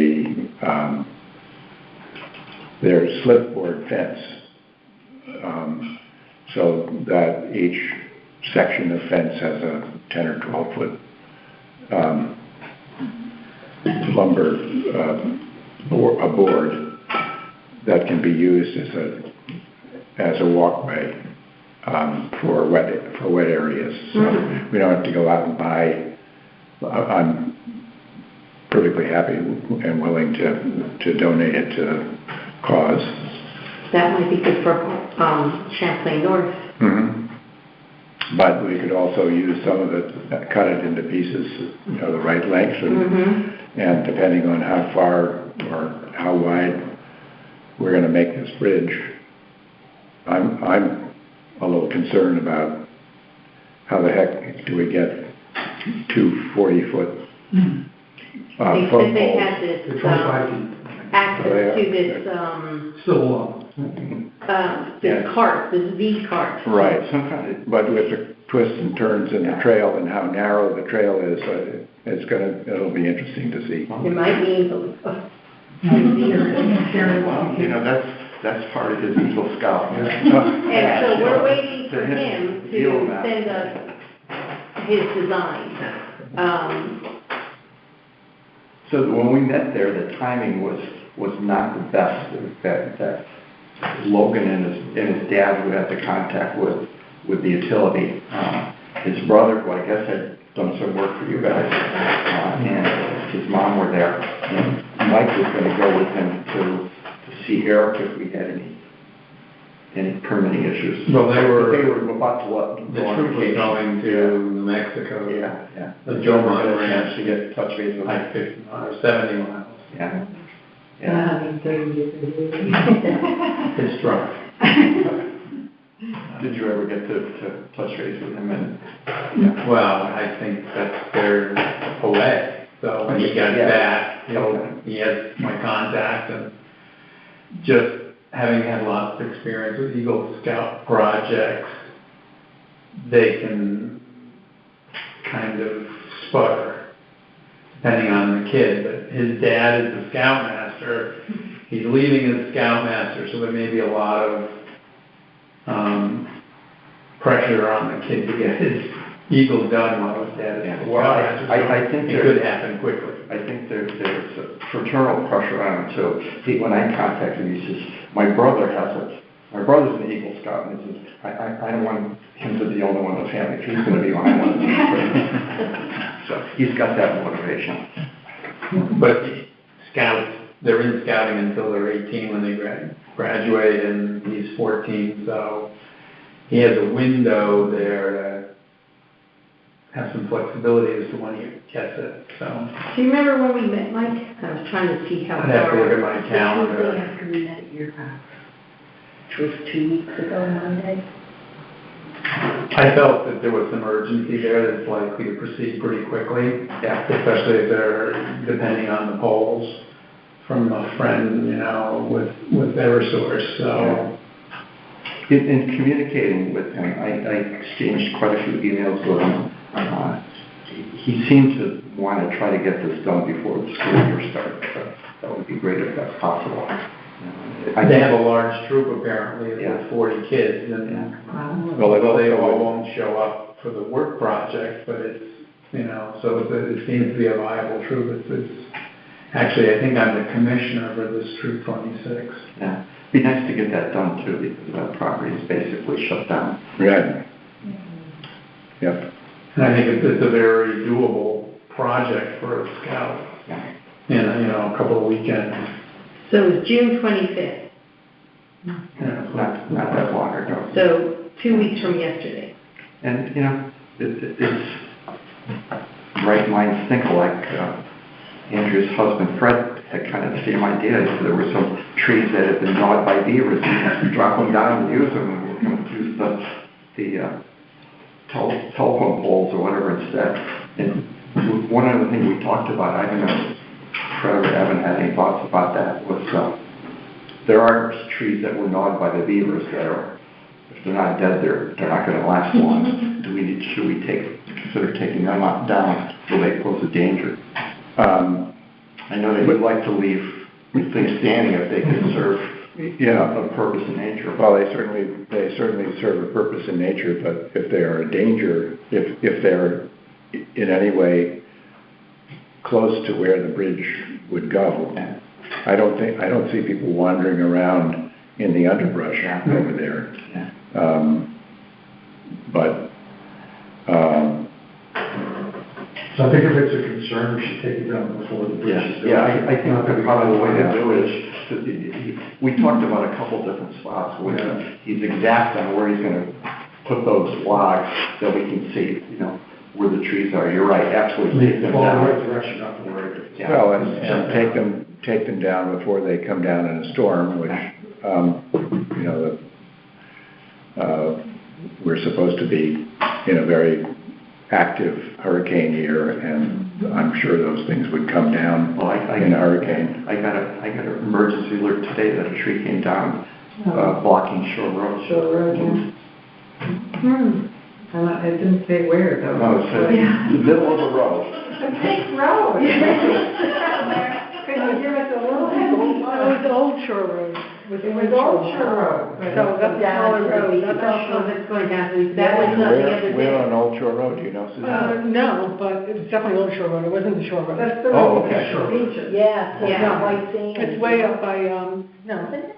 there's slipboard fence, so that each section of fence has a 10 or 12 foot lumber a board that can be used as a walkway for wet areas. So we don't have to go out and buy. I'm perfectly happy and willing to donate it to the cause. That might be good for Champlain North. Mm-hmm. But we could also use some of it, cut it into pieces, the right length, and depending on how far or how wide we're going to make this bridge, I'm a little concerned about how the heck do we get 2 40-foot They said they had this They're 25 feet. access to this Still long. this cart, this V cart. Right, but with the twists and turns in the trail and how narrow the trail is, it'll be interesting to see. It might mean That's part of his Eagle Scout. and so we're waiting for him to send us his design. So when we met there, the timing was not the best. That Logan and his dad, who had the contact with the utility, his brother, who I guess had done some work for you guys, and his mom were there. And Mike was going to go with him to see Eric if we had any permitting issues. Well, they were about to let the troop was going to New Mexico. Yeah. The Joe Martin Ranch Ranch to get touch base with like 50 miles, 70 miles. Yeah. It's drunk. Did you ever get to touch base with him? Well, I think that's their away. So when he gets Yeah. back, Okay. he has my contact, and just having had lots of experience with Eagle Scout projects, they can kind of sputter, depending on the kid, but his dad is the scoutmaster, he's leaving as scoutmaster, so there may be a lot of, pressure on the kid to get his Eagle done while his dad is the Well, scoutmaster. I think It there- could happen quickly. I think there's a fraternal pressure on him too. When I contacted him, he says, my brother's an Eagle Scout, and he says, I don't want him to be the only one in the family, if he's gonna be one, I want him to be great. So, he's got that motivation. But scouts, they're in scouting until they're 18 when they graduate, and he's 14, so he has a window there to have some flexibility as to when he gets it, so. Do you remember when we met, Mike? I was trying to see how I'd have to look at far. my Tuesday calendar. after we met at your house, which was 2 weeks ago Monday. I felt that there was some urgency there that's likely to proceed pretty quickly, especially if they're depending on the polls from a friend, you know, with Eversource, so. In communicating with him, I exchanged quite a few emails with him. He seemed to want to try to get this done before the school year starts. That would be great if that's possible. They have a large troop apparently, Yeah. with 40 kids, and Well, although they also- all won't show up for the work project, but it's, you know, so it seems to be a viable troop. It's actually, I think I'm the commissioner for this troop 26. Yeah, be nice to get that done too, because that property is basically shut down. Right. Yep. And I think it's a very doable project for a scout in, a couple of weekends. So it was June 25th, Not that long ago. so 2 weeks from yesterday. And, it's, right minds think alike. Andrea's husband Fred had kind of the same idea. There were some trees that had been gnawed by beavers, and drop them down and use them, and we're going to use the telephone poles or whatever instead. And one other thing we talked about, I don't know, Fred or Evan had any thoughts about that, was there are trees that were gnawed by the beavers that are, if they're not dead, they're not going to last long. Should we consider taking them down? Will they pose a danger? I know they would like to leave things standing if they can serve a purpose in nature. Well, they certainly serve a purpose in nature, but if they are a danger, if they're in any way close to where the bridge would go, I don't see people wandering around in the underbrush over there. So I think if it's a concern, we should take it down before the bridge is done. I think that probably the way to do it is, we talked about a couple different spots where he's exact on where he's going to put those logs that we can see, where the trees are. You're right, absolutely. Take them Fall in the right down. direction, not in the right direction. Yeah. Well, and take them down before they come down in a storm, which, we're supposed to be in a very active hurricane year, and I'm sure those things would come down in a hurricane. I got an emergency alert today that a tree came down, blocking Shore Road. Shore Road, yeah. It didn't say where though. No, it said the middle of the road. A big road. Could you give us a little hint? It was Old Shore Road. It was Old Shore Road. So that's the smaller road, That's that's all that's going down, that was the other Where day. on Old Shore Road, do you know, Suzanne? No, but it was definitely Old Shore Road, it wasn't the Shore Road. That's the Oh, road. okay. Sure. Yeah, it's Yeah. not white sand. It's way up by, no, it's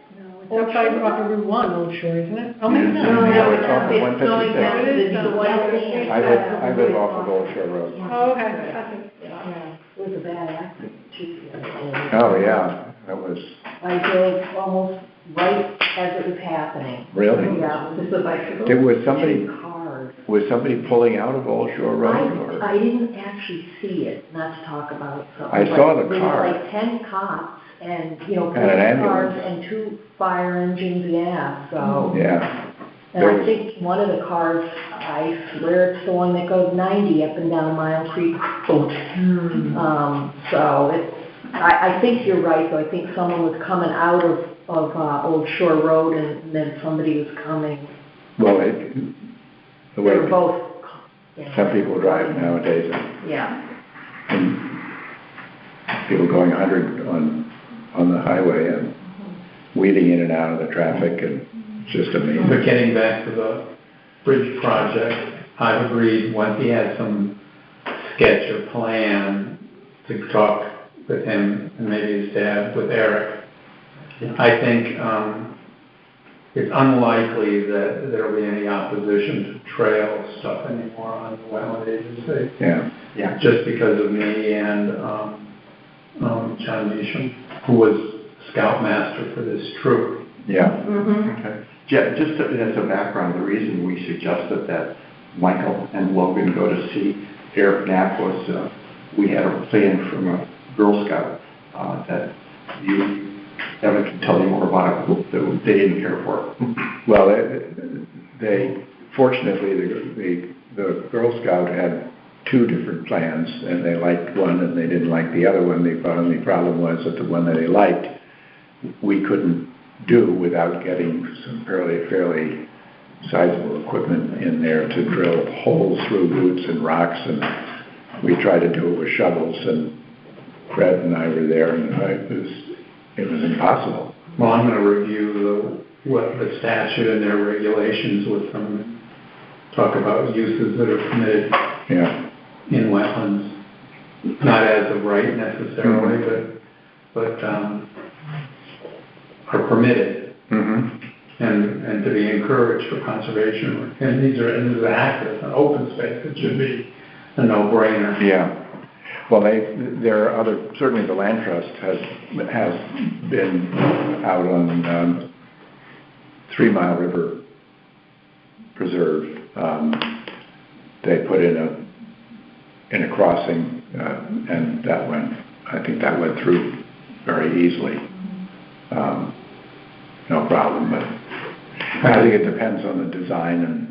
up by off of Route 1, Old Shore, isn't it? Oh, maybe Yeah. not. No, it's off of It's going 156. down to It is the down. white sand. I live off of Old Shore Road. Oh, okay. Yeah, it was a bad accident too. the other day. Oh, yeah, that was, I drove almost right as it was happening. really? Yeah, Just the bicycle. There was somebody, two cars. was somebody pulling out of Old Shore Road, or? I didn't actually see it, not to talk about something. I saw the but car. There was like 10 cops and, And an police cars ambulance. and 2 fire engines, yeah, so. Yeah, And I think one of the cars, I swear it's the one that goes 90 up and down Mile Creek Road. So I think you're right, though. I think someone was coming out of Old Shore Road and then somebody was coming. Well, the They way were both. some people drive nowadays, Yeah. and people going 100 on the highway and weaving in and out of the traffic, and it's just amazing. But getting back to the bridge project, I've agreed, once he has some sketch or plan, to talk with him and maybe his dad, with Eric. I think it's unlikely that there'll be any opposition to trail stuff anymore on the wetland agency. Yeah. Just because of me and John Measham, who was scoutmaster for this troop. Yeah. Okay. Yeah, just as a background, the reason we suggested that Michael and Logan go to see Eric Knapp was we had a plan from a Girl Scout that Evan can tell you more about it, that they didn't care for. Well, they fortunately, the Girl Scout had two different plans, and they liked one and they didn't like the other one. The only problem was that the one that they liked, we couldn't do without getting some fairly sizable equipment in there to drill holes through roots and rocks, and we tried to do it with shovels, and Fred and I were there, and it was impossible. Well, I'm going to review the statute and their regulations with them, and talk about uses that are permitted in wetlands. Not as of right necessarily, but are permitted and to be encouraged for conservation. And these are active and open space. It should be a no-brainer. Yeah. Well, there are certainly the Land Trust has been out on 3 Mile River Preserve. They put in a crossing, and I think that went through very easily. No problem, but I think it depends on the design and,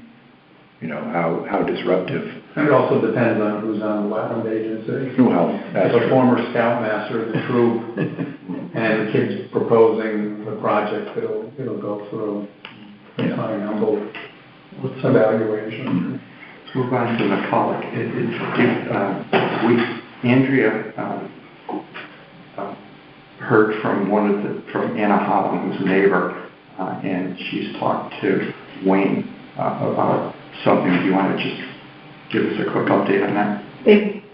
how disruptive. And it also depends on who's on the wetland agency. Well, that's If a true. former scoutmaster of the troop and the kid's proposing the project, it'll go through a humble evaluation. Let's move on to McCulloch. Andrea heard from Anna Holland, who's a neighbor, and she's talked to Wayne about something. Do you want to just give us a quick update on that?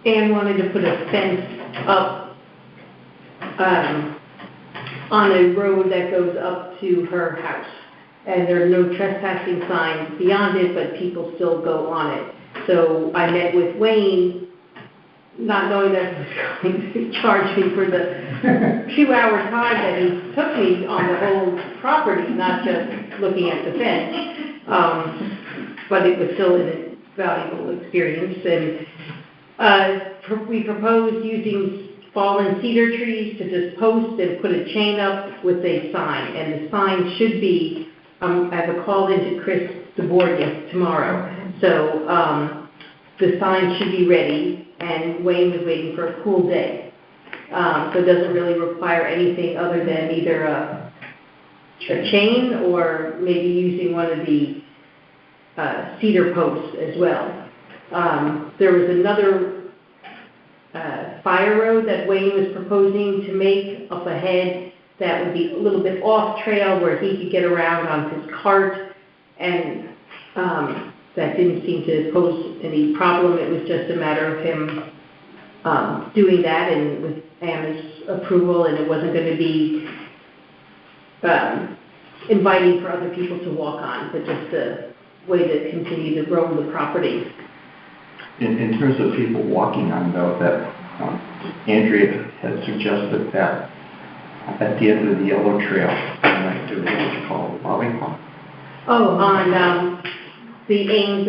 Ann wanted to put a fence up on a road that goes up to her house. And there are no trespassing signs beyond it, but people still go on it. So I met with Wayne, not knowing that he was going to charge me for the 2-hour time that he took me on the whole property, not just looking at the fence. But it was still an valuable experience. And we proposed using fallen cedar trees to just post and put a chain up with a sign. And the sign should be, I have a call into Chris DeBordia tomorrow. So the sign should be ready, and Wayne was waiting for a cool day. So it doesn't really require anything other than either a chain or maybe using one of the cedar posts as well. There was another fire road that Wayne was proposing to make up ahead that would be a little bit off trail where he could get around on his cart, and that didn't seem to pose any problem. It was just a matter of him doing that and with Anna's approval, and it wasn't going to be inviting for other people to walk on, but just a way to continue to grow the property. In terms of people walking on, though, that Andrea had suggested that at the end of the yellow trail, you might do what you call a lollipop. Oh, on the Ames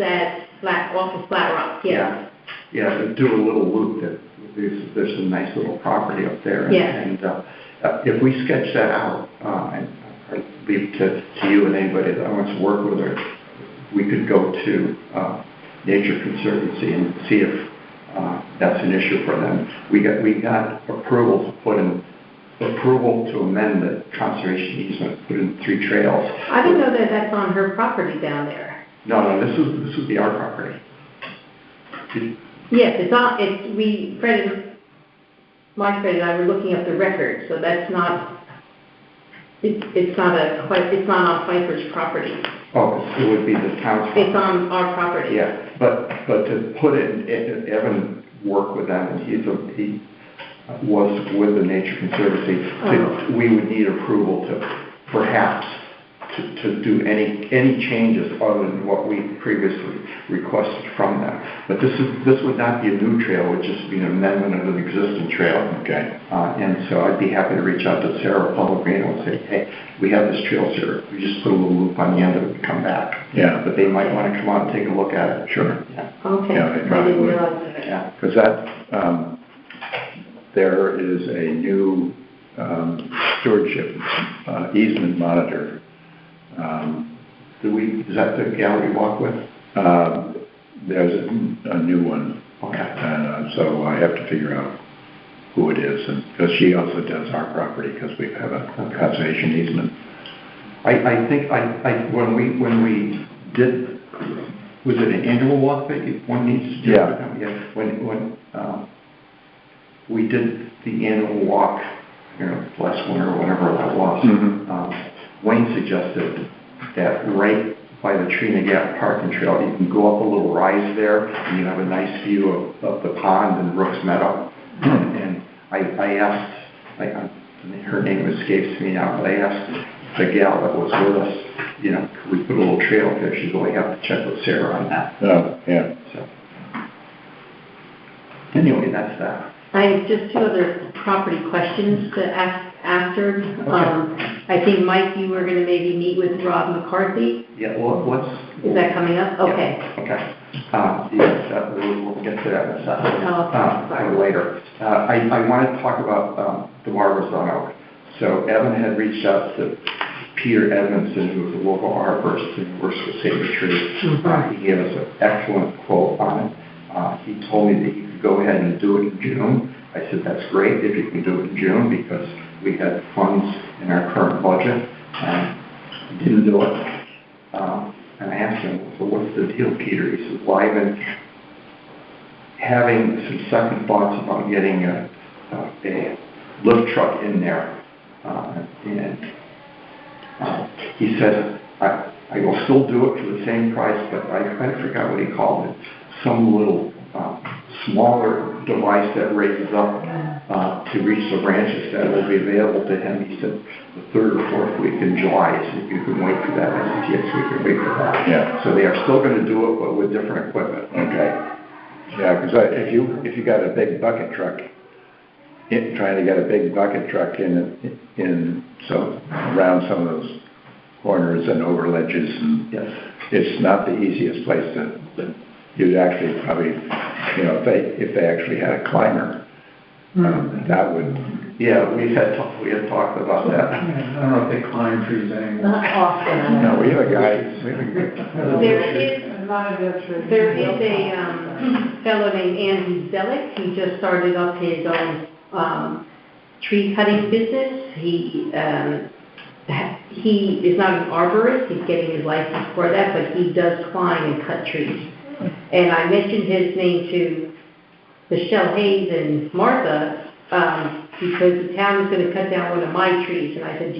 off of Flat Rock, yeah. Yeah, do a little loop that there's some nice little property up there. Yeah. And if we sketch that out, and I leave it to you and anybody that wants to work with her, we could go to Nature Conservancy and see if that's an issue for them. We got approval to amend the conservation easement, put in 3 trails. I didn't know that that's on her property down there. No, this would be our property. Yes, Fred and I were looking up the record, so that's not, it's not on Pfeiffer's property. Oh, it would be the town's property. It's on our property. Yeah, but to put it, Evan worked with them, and he was with the Nature Conservancy. We would need approval to perhaps to do any changes other than what we previously requested from them. But this would not be a new trail, it would just be an amendment of an existing trail. Okay. And so I'd be happy to reach out to Sarah Pellegrino and say, hey, we have this trail here. We just put a little loop on the end of it and come back. Yeah. But they might want to come out and take a look at it. Sure. Yeah. Okay. Yeah, they I probably didn't would. realize that. Yeah. Because that, there is a new stewardship easement monitor. Is that the gal we walk with? There's a new one. Okay. And so I have to figure out who it is, and because she also does our property, because we have a conservation easement. I think when we did, was it an annual walk that one needs to do? Yeah. With them? Yeah. When we did the annual walk, last winter or whenever that was, Wayne suggested that right by the Trina Gap Parking Trail, you can go up a little rise there, and you have a nice view of the pond and Brooks Meadow. And I asked, her name escapes me now, but I asked the gal that was with us, could we put a little trail there? She goes, well, you have to check with Sarah on that. Oh, yeah. So, anyway, that's that. I have just 2 other property questions to ask after. I think, Mike, you were going to maybe meet with Rob McCarthy. Yeah, well, Is that coming up? Okay. Yeah, okay. Yes, we'll get to that in a second. Oh, okay. Sorry. Or later. I wanted to talk about the Barbers on Oak. So Evan had reached out to Peter Edmondson, who is a local arborist who works with Save the Tree. He gave us an excellent quote on it. He told me that you could go ahead and do it in June. I said, that's great if you can do it in June, because we had funds in our current budget, and he didn't do it. And I asked him, so what's the deal, Peter? He said, well, I've been having some second thoughts about getting a lift truck in there. And he said, I will still do it for the same price, but I forgot what he called it. Some little smaller device that raises up to reach the branches that will be available to him. He said the 3rd or 4th week in July. So you can wait for that. I said, yes, we can wait for that. Yeah. So they are still going to do it, but with different equipment. Okay. Yeah, because if you got a big bucket truck, trying to get a big bucket truck in around some of those corners and over ledges, and Yes. it's not the easiest place to. You'd actually probably, if they actually had a climber, that would. Yeah, we had talked about that. I don't know if they climb trees anymore. Not often. No, we have a guy. There is a fellow named Andy Zellick. He just started up his own tree cutting business. He is not an arborist. He's getting his license for that, but he does climb and cut trees. And I mentioned his name to Michelle Hayes and Martha because the town is going to cut down one of my trees. And I said,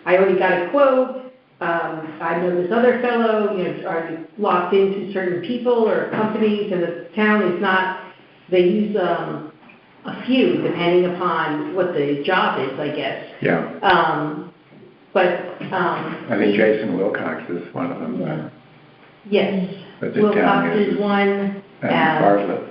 I already got a quote. I know this other fellow, are you locked into certain people or companies? And the town is not, they use a few depending upon what the job is, I guess. Yeah. I think Jason Wilcox is one of them. Yes. But the Wilcox town is one. And Bartlett.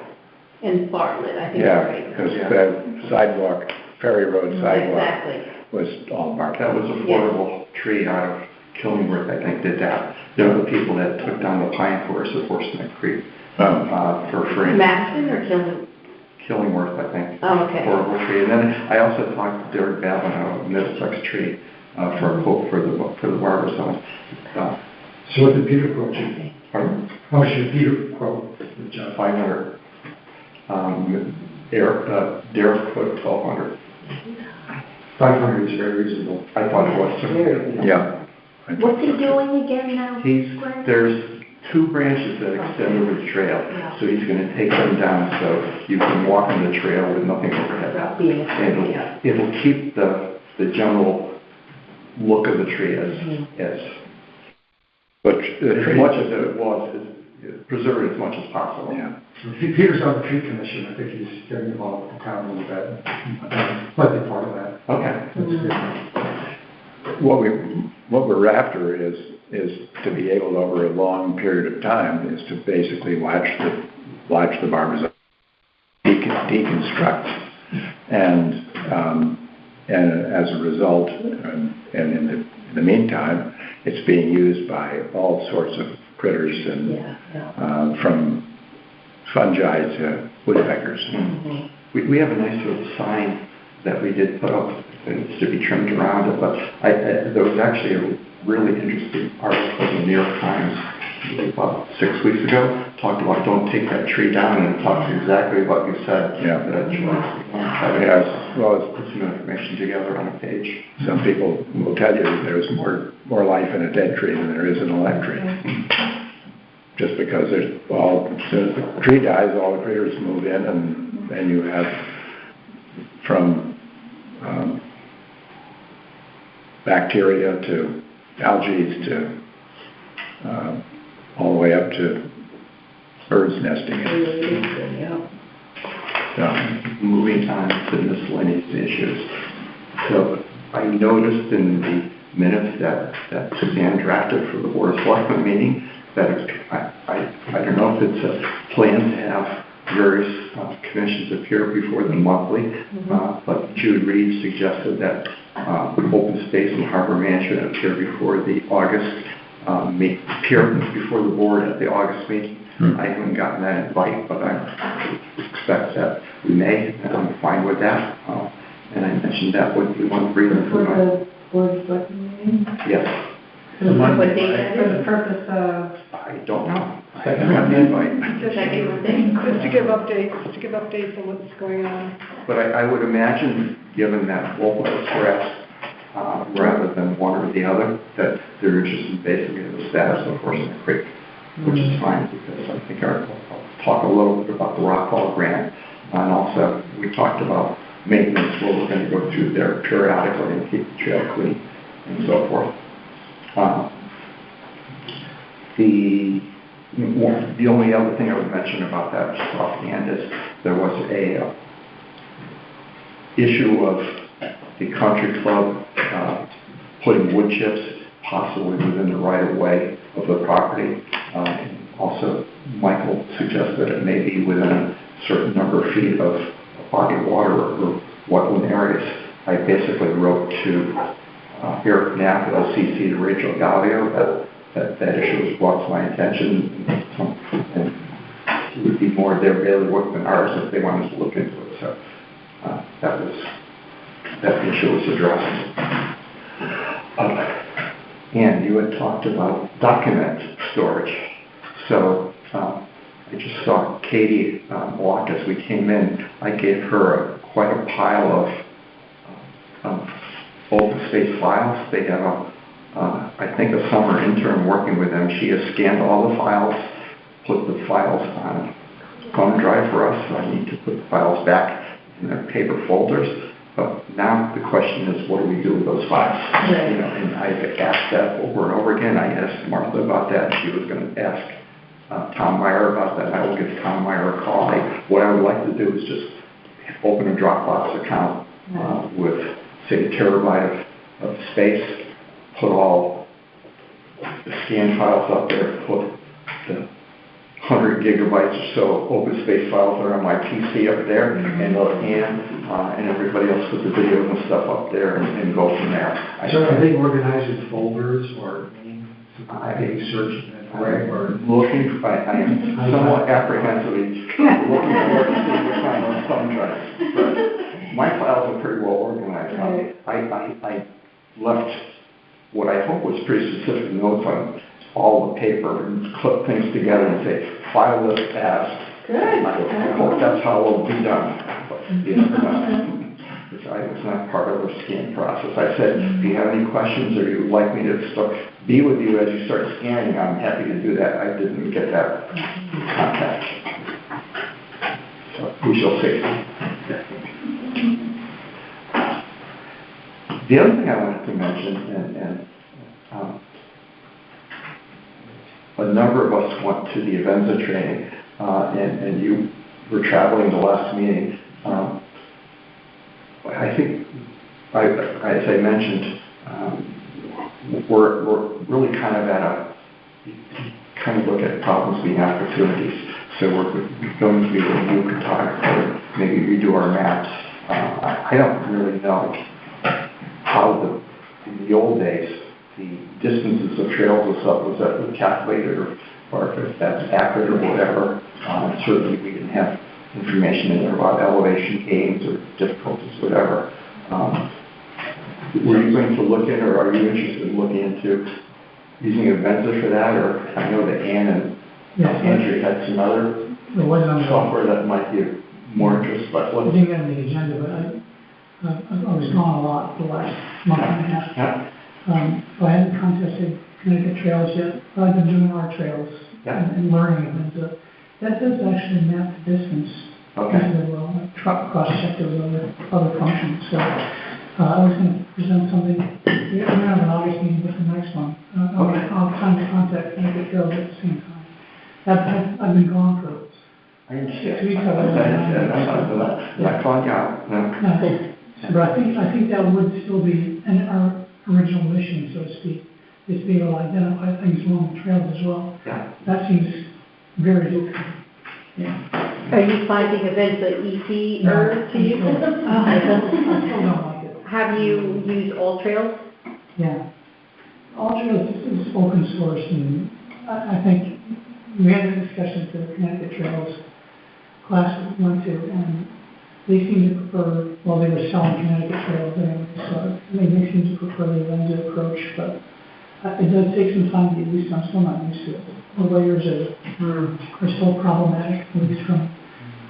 And Bartlett, I think. Yeah, right. because the sidewalk, Ferry Road sidewalk Exactly. was all Bartlett. That was Affordable Tree out of Killingworth, I think, did that. They're the people that took down the pine forest at Horseneck Creek for free. Madison or Killingworth? Killingworth, I think. Oh, okay. Affordable Tree. And then I also talked to Derek Babin of Middlesex Tree for a quote for the barber zone. So what did Peter quote you? Pardon? How much did Peter quote the job? 500. Derek put 1,200. 500 is very reasonable. I thought it was too. Yeah. What's he doing again now? There's 2 branches that extend over the trail, so he's gonna take them down so you can walk on the trail with nothing overhead. Without being a And yeah. it'll keep the general look of the tree as But the as tree, much as it was, preserve it as much as possible. yeah. Peter's on the tree commission, I think he's getting involved with the town a little bit. Might be part of that. Okay. That's good. What we're after is to be able, over a long period of time, is to basically watch the barbers deconstruct, and as a result, and in the meantime, it's being used by all sorts of critters, and from fungi to woodpeckers. Mm-hmm. We have a nice little sign that we did put up. It needs to be trimmed around it, but there was actually a really interesting article in the New York Times about 6 weeks ago, talked about don't take that tree down, and it talked exactly what you said. Yeah. Yes. Well, put some information together on a page. Some people will tell you that there's more life in a dead tree than there is in a live tree. Just because as soon as the tree dies, all the critters move in, and then you have from bacteria to algae to all the way up to birds nesting in. Moving time to miscellaneous issues. So I noticed in the minutes that Suzanne drafted for the Board of Selectmen meeting that I don't know if it's a plan to have various commissions appear before the monthly, but Jude Reed suggested that Open Space and Harbor Management appear before the August appear before the board at the August meeting. I haven't gotten that invite, but I expect that we may, and I'm fine with that. And I mentioned that would be one reason for my... the board's meeting? Yes. What date? For the purpose of? I don't know. I Second haven't gotten the invite. Just to give updates on what's going on. But I would imagine, given that both are expressed, rather than one or the other, that they're interested in basically the status of Horseneck Creek, which is fine, because I think I'll talk a little bit about the Rockfall grant, and also we talked about maintenance, where we're going to go through there periodically and keep the trail clean and so forth. The only other thing I would mention about that, just offhand, is there was a issue of the country club putting wood chips possibly within the right-of-way of the property. Also, Michael suggested it may be within a certain number of feet of body of water or wetland areas. I basically wrote to Eric Knapp at LCC to Rachel Gallio that issue was brought to my attention, and it would be more their bailiwick than ours if they wanted to look into it. So that issue was addressed. And you had talked about document storage. So I just saw Katie walk as we came in. I gave her quite a pile of open space files. They have I think a summer intern working with them. She has scanned all the files, put the files on a thumb drive for us. So I need to put the files back in their paper folders. But now the question is, what do we do with those files? Right. You know, and I've asked that over and over again. I asked Martha about that. She was going to ask Tom Meyer about that. I will give Tom Meyer a call. What I would like to do is just open a Dropbox account with, say, a terabyte of space, put all the scanned files up there, put the 100 gigabytes or so open space files that are on my PC up there, and let Ann and everybody else put the videos and stuff up there and go from there. So are they organized in folders or I search that way or? I am somewhat apprehensively looking forward to see what's on those thumb drives. But my files are pretty well organized. I left what I hope was pretty specific notes on all the paper and clip things together and say, file this as. Good. I hope that's how it'll be done. But it's not part of the scan process. I said, if you have any questions or you'd like me to be with you as you start scanning, I'm happy to do that. I didn't get that contact. So we shall see. The other thing I wanted to mention, and a number of us went to the Avenza training, and you were traveling the last meeting. I think, as I mentioned, we're really kind of look at problems being opportunities. So we're going to be review cartography, maybe redo our maps. I don't really know how in the old days, the distances of trails was that calculated or if that's accurate or whatever. Certainly we didn't have information in there about elevation gains or difficulties, whatever. Were you going to look in, or are you interested in looking into using Avenza for that? Or I know that Ann and Andrew had some other software that might be of more interest, but I didn't get on the agenda, but I was gone a lot the last month and a half. Yeah. So I hadn't contested Connecticut Trails yet, but I've been doing our trails and learning Avenza. That does actually map the distance. Okay. Well, cross-check those other functions. So I was going to present something. We're going to have an August meeting with the next one. I'll try to contact Connecticut Trails at the same time. I've been gone for 6 weeks. I'm not calling you out. No. But I think that would still be our original mission, so to speak, is to be able to identify things along the trails as well. Yeah. That seems very good. Yeah. Are you finding Avenza easier to use? I still don't like it. Have you used All Trails? Yeah. Trails is open source, and I think we had a discussion at the Connecticut Trails class that we went to, and they seem to prefer, well, they were selling Connecticut Trails anyway, so they seem to prefer the Avenza approach, but it does take some time to get used to. I'm still not used to it. The layers are still problematic, at least from.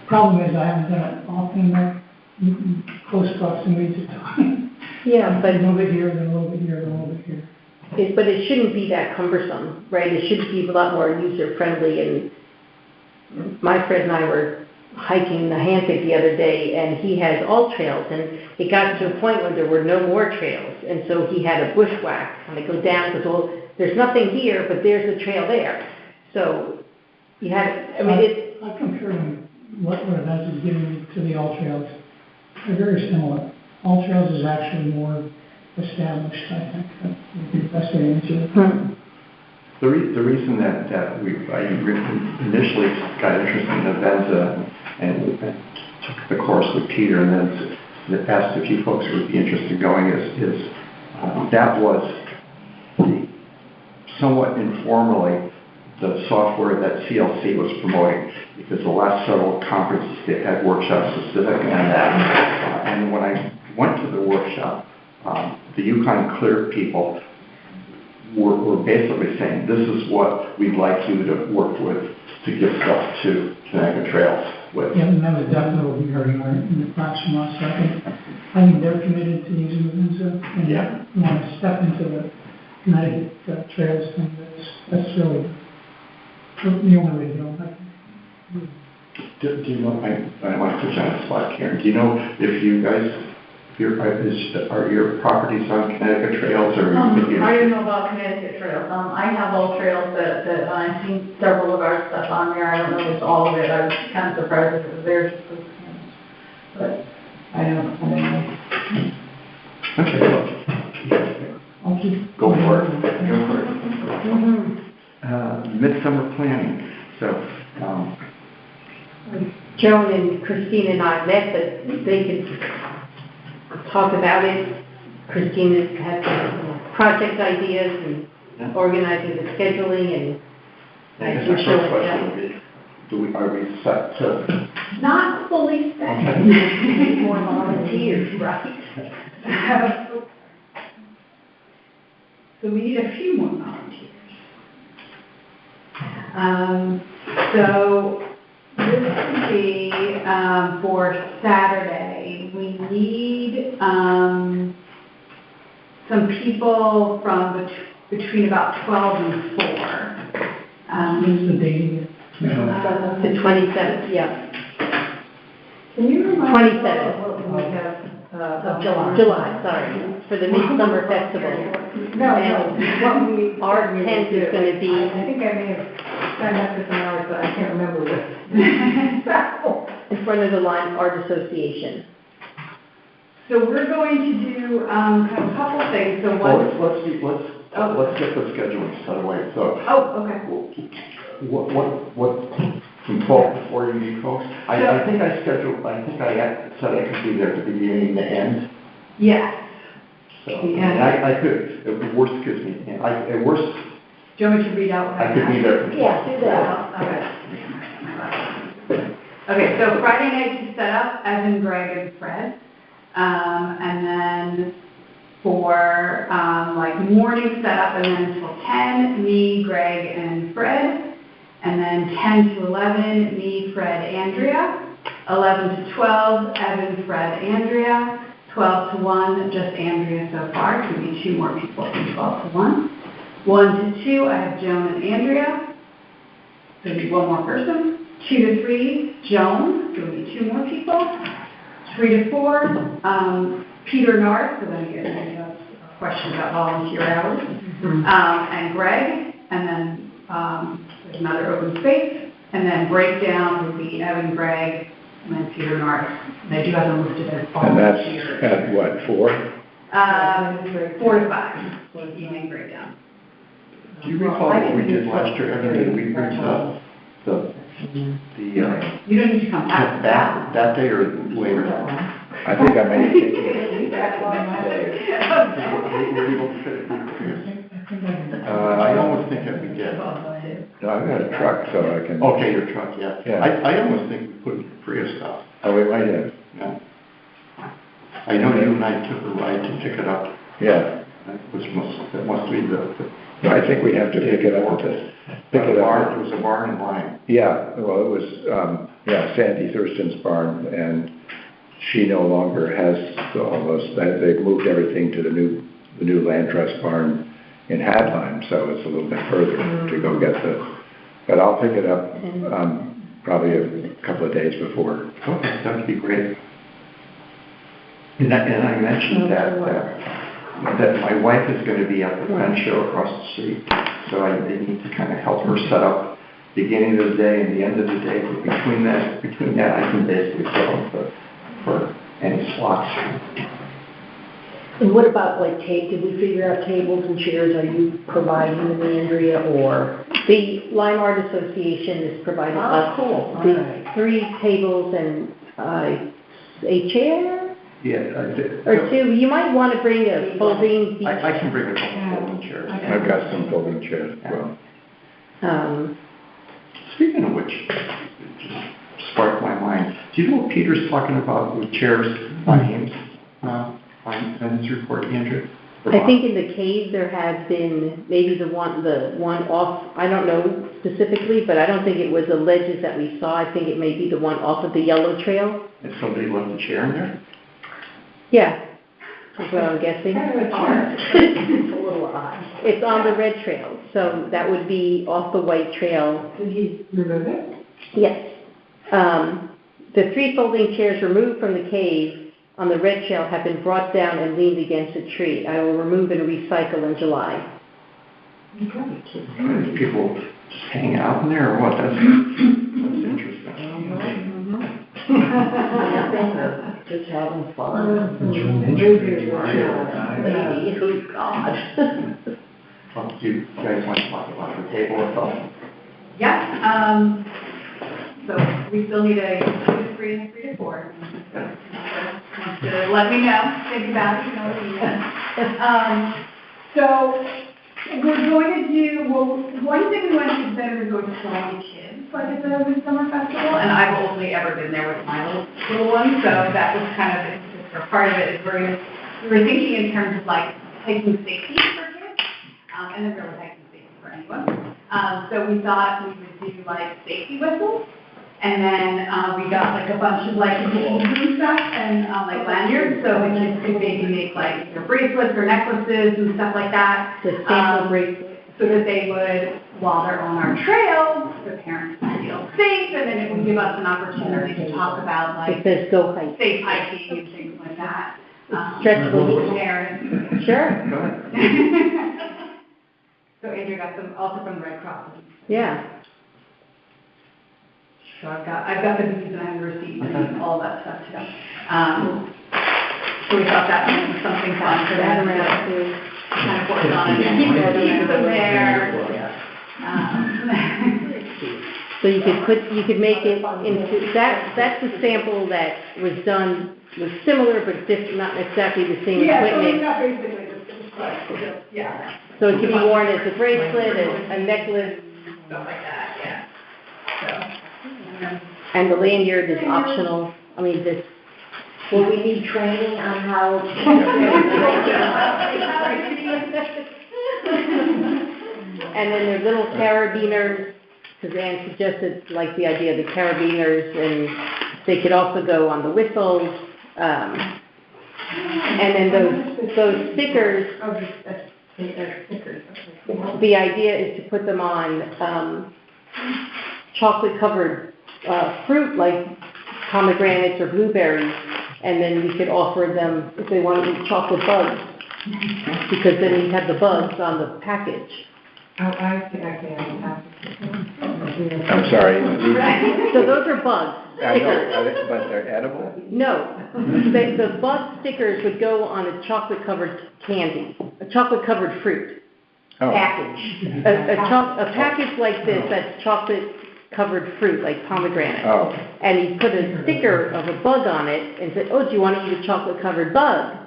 Problem is I haven't done it often enough, in close proximity to time. Yeah, but A little bit here, then a little bit here, then a little bit here. but it shouldn't be that cumbersome, right? It should be a lot more user-friendly, and my friend and I were hiking the Hantic the other day, and he has All Trails, and it got to a point where there were no more trails, and so he had a bushwhack, and they go down, because, well, there's nothing here, but there's a trail there. So, you have, I'm comparing what Avenza is giving to the All Trails. They're very similar. All Trails is actually more established, I think. That would be the best way to answer it. The reason that I initially got interested in Avenza and took the course with Peter and then asked a few folks who would be interested in going is that was somewhat informally the software that CLC was promoting, because the last several conferences they had workshops specific on that. And when I went to the workshop, the Yukon Clear people were basically saying, this is what we'd like you to work with to give stuff to Connecticut Trails with. Yeah, and that was definitely what we heard in the class from us. I think they're committed to using Avenza and want to step into the Connecticut Trails thing. That's really the only way to go. Do you know, I want to put you on the spot, Karen. Do you know if you guys, are your properties on Connecticut Trails or? I don't know about Connecticut Trails. I have All Trails that I've seen several of our stuff on there. I don't know if it's all of it. I was kind of surprised if it was there. But I don't know. Okay. I'll keep. Go for it. Midsummer planning. So, Joan and Christine and I met, but they could talk about it. Christine has some project ideas and organizing the scheduling, and I guess our first question would be, are we set to? Not fully set. need more volunteers, right? So we need a few more volunteers. So this would be, for Saturday. We need, some people from between about 12 and 4. What's the date again? The 27th, yeah, Can you remind 27th. what we have, Of July. July, sorry, for the Midsummer Festival. No, what we. Our tent is gonna be, I think I may have signed up for some hours, but I can't remember what. in front of the Lime Art Association. So we're going to do, kind of a couple things, so Well, one. let's get the scheduling set away, so. Oh, okay. What, from 12 to 4 you need folks? I think I said I could be there at the beginning and the end, Yes. so. The and end. I could, at worst, excuse me, at worst, Do you want me to read out what I I could be have? there. from Yeah, do that. Okay, so Friday night to set up, Evan, Greg, and Fred. And then for, like morning setup, and then until 10, me, Greg, and Fred. And then 10 to 11, me, Fred, Andrea. 11 to 12, Evan, Fred, Andrea. 12 to 1, just Andrea so far. Could be 2 more people from 12 to 1. 1 to 2, I have Joan and Andrea. So we need 1 more person. 2 to 3, Joan. So we need 2 more people. 3 to 4, Peter Narth. So then again, a question about volunteer hours. And Greg. And then there's another open space. And then breakdown would be Evan, Greg, and then Peter Narth. And I do have them listed as And that's volunteers. at what, 4? 4 to 5, evening breakdown. Do you recall what we did last year, Evan, did we bring the, You don't need to come after that. that day or later? I think I may take it. Were you able to fit it in the Prius? I almost think that we did. No, I've got a truck, so I can. Okay, your truck, yeah. Yeah. I almost think we put in Prius stuff, Oh, we might have. yeah. I know you and I took a ride to pick it up, Yeah. that must be the. No, I think we have to pick it up Barn, it was a barn in line. Yeah, well, it was, Sandy Thurston's barn, and she no longer has all those, they've moved everything to the new land trust barn in Hadlime, so it's a little bit further to go get but I'll pick it up, probably a couple of days before. Okay, that would be great. And I mentioned that my wife is going to be at the Friend Show across the street, so I need to kind of help her set up beginning of the day and the end of the day, but between that, I can basically fill for any slots. And what about like did we figure out tables and chairs? Are you providing them, Andrea, or? The Lime Art Association is providing us Cool. All the right. 3 tables and a chair Yeah, or 2. You might want to bring a folding beach. I can bring a couple folding chairs. I've got some folding chairs as well. Speaking of which, it just sparked my mind. Do you know what Peter's talking about with chairs on Ames, on his report, Andrew? I think in the cave there has been maybe the one off, I don't know specifically, but I don't think it was the ledges that we saw. I think it may be the one off of the yellow trail. And somebody left a chair in there? Yeah, that's what I'm guessing. It's a little odd. It's on the red trail, so that would be off the white trail. Did he remove it? Yes. The 3 folding chairs removed from the cave on the red trail have been brought down and leaned against a tree. I will remove and recycle in July. People just hanging out in there or what? That's interesting. Just having fun. Maybe. Oh, God. Well, do you guys want to talk about the table or something? Yeah, so we still need a 2 to 3 and a 3 to 4. So let me know, think about it, you know what I mean. So we're going to do, one thing we want to consider is going to fly kids, like at the Midsummer Festival, and I've only ever been there with my little ones, so that was kind of, or part of it is we were thinking in terms of like hiking safety for kids, and then really hiking safety for anyone. So we thought we would do like safety whistles. And then, we got like a bunch of like blue stuff and, like lanyards, so the kids could maybe make like either bracelets or necklaces and stuff like that. The sample bracelet. So that they would, while they're on our trail, the parents would feel safe, and then it would give us an opportunity to talk about It like says go hike. safe hiking and things like that. Stressful. Parents. Sure, Go ahead. So Andrew got some, also from the Red Cross. yeah. So I've got the beads and I have the receipt and all that stuff too. So we thought that was something fun for them to kind of work on it and keep the beads in there. So you could make it into, that's the sample that was done, was similar but not exactly the same Yeah, so we equipment. got basically just like, yeah, So it can be worn as a bracelet, a necklace, stuff like that, yeah. So, and the lanyard is optional. I mean, this, Will we need training on how? and then their little carabiners, because Ann suggested like the idea of the carabiners, and they could also go on the whistles. And then those stickers, the idea is to put them on chocolate-covered fruit like pomegranates or blueberries, and then we could offer them if they want to eat chocolate bugs, because then you have the bugs on the package. Oh, I see, okay, I'm sorry. So those are bugs, I know, stickers. but they're edible? No, the bug stickers would go on a chocolate-covered candy, a chocolate-covered fruit. Oh, Package. A package like this that's chocolate-covered fruit, like pomegranate. oh, And you put a sticker of a bug on it and say, oh, do you want to eat a chocolate-covered bug?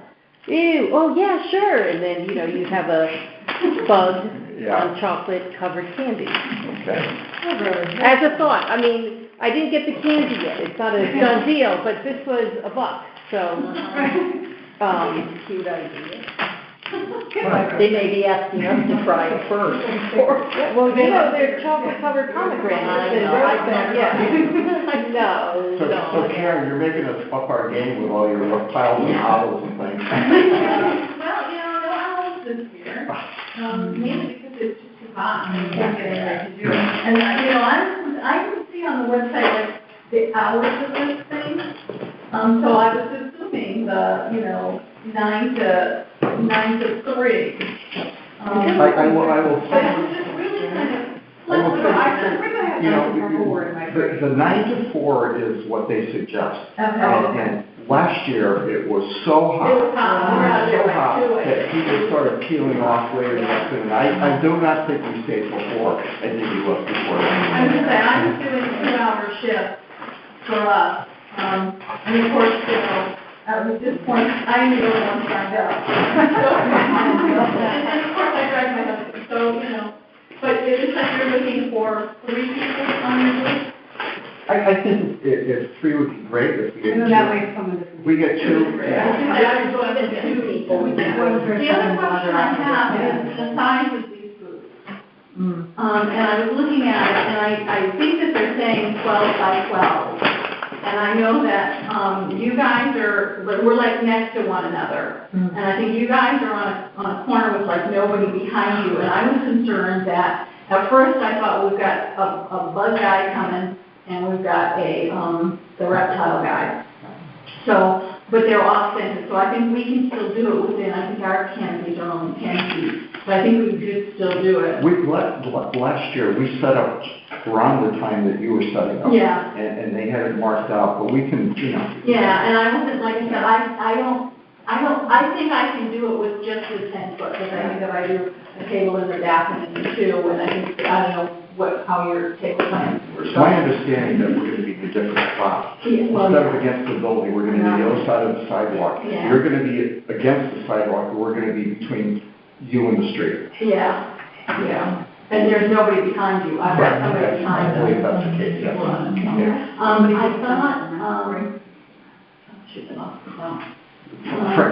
Ew, oh, yeah, sure. And then, you have a bug on chocolate-covered candy. okay. As a thought, I mean, I didn't get the candy yet. It's not a done deal, but this was a buck, so, Cute idea. They may be asking us to try it first. well, they're chocolate-covered pomegranates. I know, I've never- Yeah. No, So Karen, you're making us up our game with all your piles and owls and things. well, no owls this year, mainly because it's just too hot and we can't get anywhere to do it. And, I can see on the website, like, the hours of this thing. So I was assuming the, 9 to 3. I will But say, it was just really kind of, I will say, I really have you know, to remember in my brain. the 9 to 4 is what they suggest. Okay. And last year, it was so hot. It was hot. We were out there So like hot 2 that people started peeling off later in the afternoon. I do not think we stayed before. I think we left before that. I was gonna say, I'm doing a 2-hour shift for us. And of course, at this point, I knew the one signed up. And then, of course, I drive my husband, so, but it is like you're looking for 3 people on your list? I think if 3 would be great, if we get And then that way someone doesn't. we get 2. I was going with 2 people. The other question I have is the size of these booths. And I was looking at it, and I think that they're saying 12 by 12. And I know that you guys we're like next to one another. And I think you guys are on a corner with like nobody behind you. And I was concerned that, at first I thought we've got a bug guy coming, and we've got the reptile guy. So, but they're off center, so I think we can still do it within, I think our canopies are only 10 feet. But I think we could still do it. Last year, we set up around the time that you were setting up. Yeah. And they had it marked out, but we can, Yeah, and I wasn't, like I said, I think I can do it with just the 10 foot, because I think if I do a table in the bathroom too, and I think, I don't know how your table plans were. It's my understanding that we're gonna be in a different spot. Yeah, well, Instead of against the building, we're gonna be the other side of the sidewalk. Yeah. You're gonna be against the sidewalk, and we're gonna be between you and the street. Yeah. And there's nobody behind you, I've got somebody behind I us. believe that's the case, yes. Yeah. I thought, shoot, I lost the thought.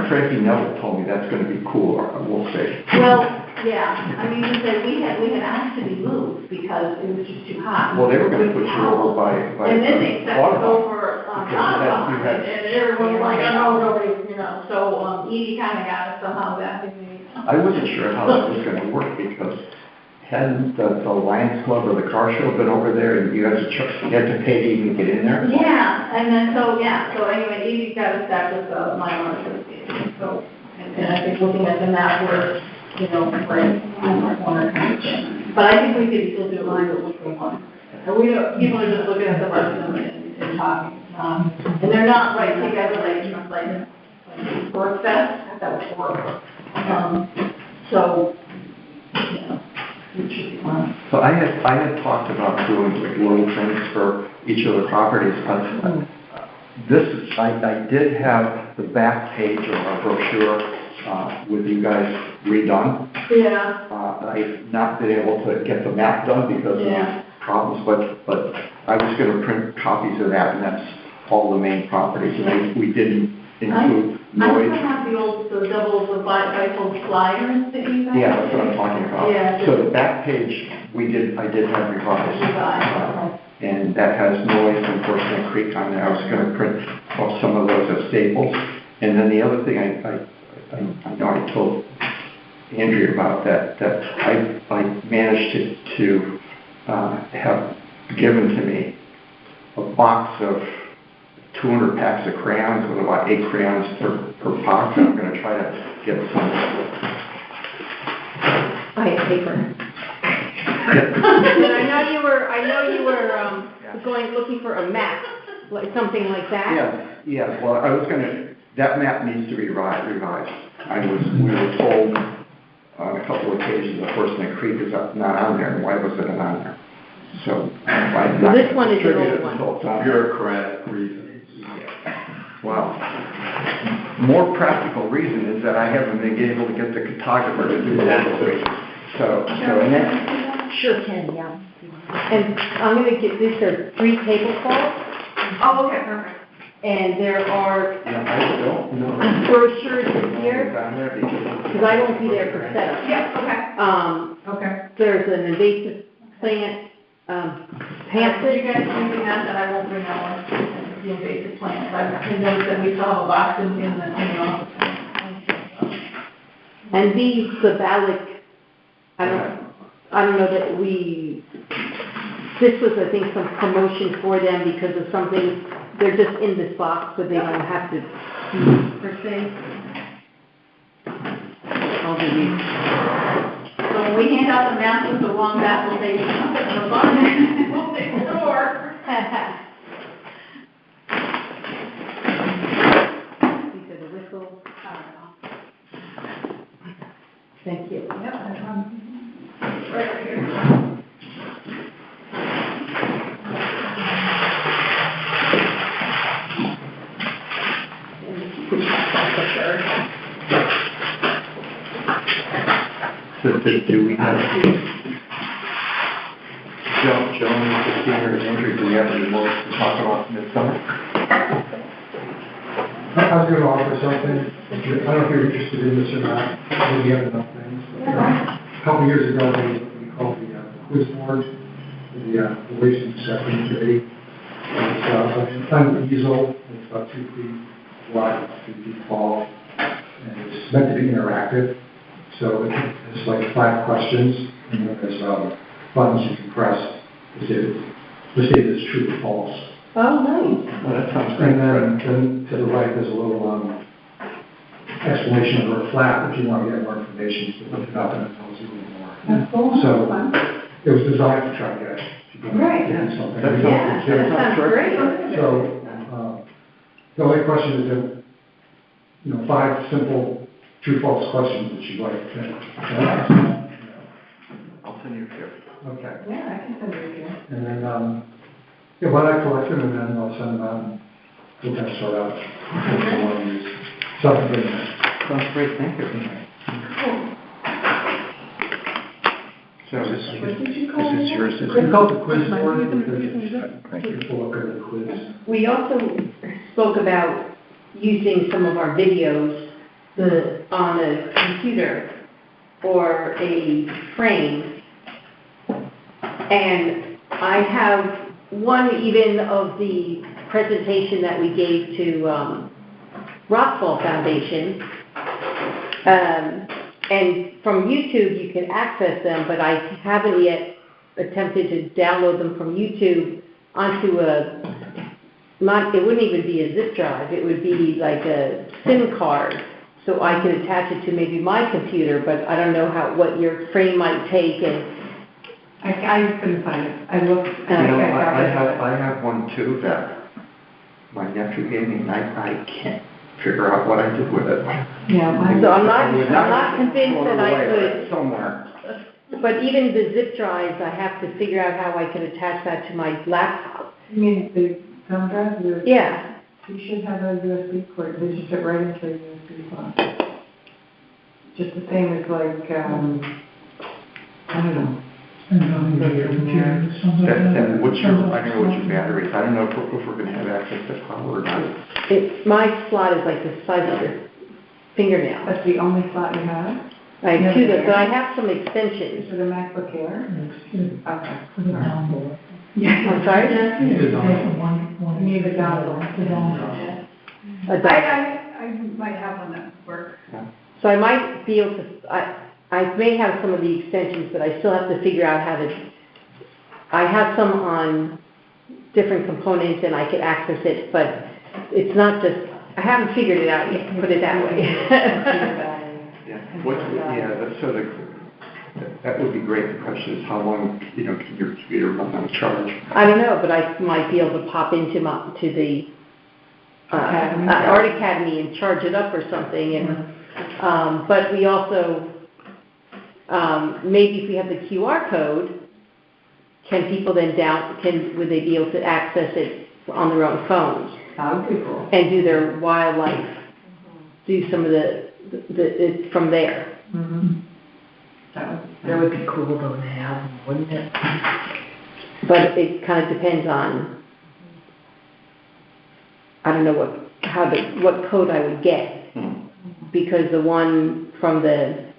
Frankie Neville told me that's gonna be cool, we'll see. Well, Yeah, I mean, we had asked to be moved because it was just too hot. Well, they were gonna put you over by. And then they set us Waterfall. over, Because that- you had- and everyone was like, oh, no, nobody, so, Edie kinda got us somehow back in I wasn't sure how that was gonna work because hadn't the Lions Club or the car show been over there and you had to pay to even get in there? Yeah, and then, so anyway, Edie got us back with, my own association, so, and I think looking at the map, we're right in the corner kind of thing. But I think we could still do line with which one. And people are just looking at the rest of them and talking, and they're not right together like Birth Fest, that was horrible. So, it should be fun. So I had talked about doing like little things for each of the properties, but I did have the back page of our brochure with you guys redone. Yeah. I've not been able to get the map done because of problems, but I was gonna print copies of that, and that's all the main properties, and we didn't include I noise. still have the double, the bifold flyers that you guys. Yeah, that's what I'm talking about. Yeah. So the back page, I did have revised. Revised. And that has noise and Horseman Creek on there. I was gonna print off some of those as staples. And then the other thing I know I told Andrea about that I managed to have given to me a box of 200 packs of crayons with about 8 crayons per box. I'm going to try to get some. I have paper. And I know you were looking for a map, like something like that. Yeah. Well, that map needs to be revised. We were told on a couple of occasions that Horseman Creek is not on there, and why was it not on there? So, This one is an old one. one. Bureaucratic reasons. Well, more practical reason is that I haven't been able to get the cartographer to do that. So, and that, Sure can, yeah. And I'm gonna get, these are 3 tablecloths, Oh, okay, perfect. and there are I don't know. brochures in here, Down there because because I won't be there for setup. Yeah, okay. There's an invasive plant, You guys using that I won't bring that one, the invasive plants. I noticed that we still have a box in the office. and these, the Valak, I don't know that this was, I think, some promotion for them because of something, they're just in this box, so they don't have to see per se. I'll give you. So when we hand out the maps with the wrong map, we'll say, we'll say store. These are the whistles. Thank you. Right here. So do we have Joan and Christina and Andrew, do we have any more to talk about midsummer? I was gonna offer something, I don't know if you're interested in this or not, maybe you have enough things. But, a couple years ago, we called the quiz board, the Waste and Recycling Committee. It's an easel, it's about 2 feet wide, 2 feet tall, and it's meant to be interactive. So it's like 5 questions, and then there's buttons you can press to say if it's true or false. Oh, nice. Well, that sounds great. And then to the right, there's a little explanation of a flap if you want to get more information. You can look it up and it tells you a little more. That's cool. So it was designed to try to get people to Right. do something. That That sounds great. So the only question is 5 simple true-false questions that you'd like to ask. I'll send you a gift. Okay. Yeah, I can send you a gift. And then, why don't I collect them and then I'll send them out and we'll kind of sort out what we want to use. Something good. Sounds great, thank you. So What did you call it? yours? It's called the quiz board because Thank you. people look at the quiz. We also spoke about using some of our videos on the computer or a frame. And I have one even of the presentation that we gave to Rockfall Foundation. And from YouTube, you can access them, but I haven't yet attempted to download them from YouTube onto it wouldn't even be a zip drive, it would be like a SIM card, so I could attach it to maybe my computer, but I don't know what your frame might take, and I couldn't find it. I looked. I have one too that my nephew gave me, and I can't figure out what I did with it. Yeah. So I'm not convinced that I could. Somewhere. But even the zip drives, I have to figure out how I can attach that to my laptop. You mean the thumb drive? Yeah. You should have a USB cord. They just fit right into a USB slot. Just the same as like, I don't know. And your computer, something like that. And what's your, I don't know what your battery is. I don't know if we're going to have access to power or not. My slot is like the size of your fingernail. That's the only slot you have? I have two, but I have some extensions. Is it a MacBook Air? Okay. Put it down below. I'm sorry? You need a dongle. I might have one that works. So I might be able to, I may have some of the extensions, but I still have to figure out how to, I have some on different components and I could access it, but it's not just, I haven't figured it out yet, put it that way. That would be great. The question is how long, can your computer run on charge? I don't know, but I might be able to pop into the Art Academy and charge it up or something. And but we also, maybe if we have the QR code, can people then would they be able to access it on their own phones? That would be cool. And do their wildlife, do some of the from there. Mm-hmm. That would be cool though to have, wouldn't it? But it kind of depends on, I don't know what code I would get, because the one from the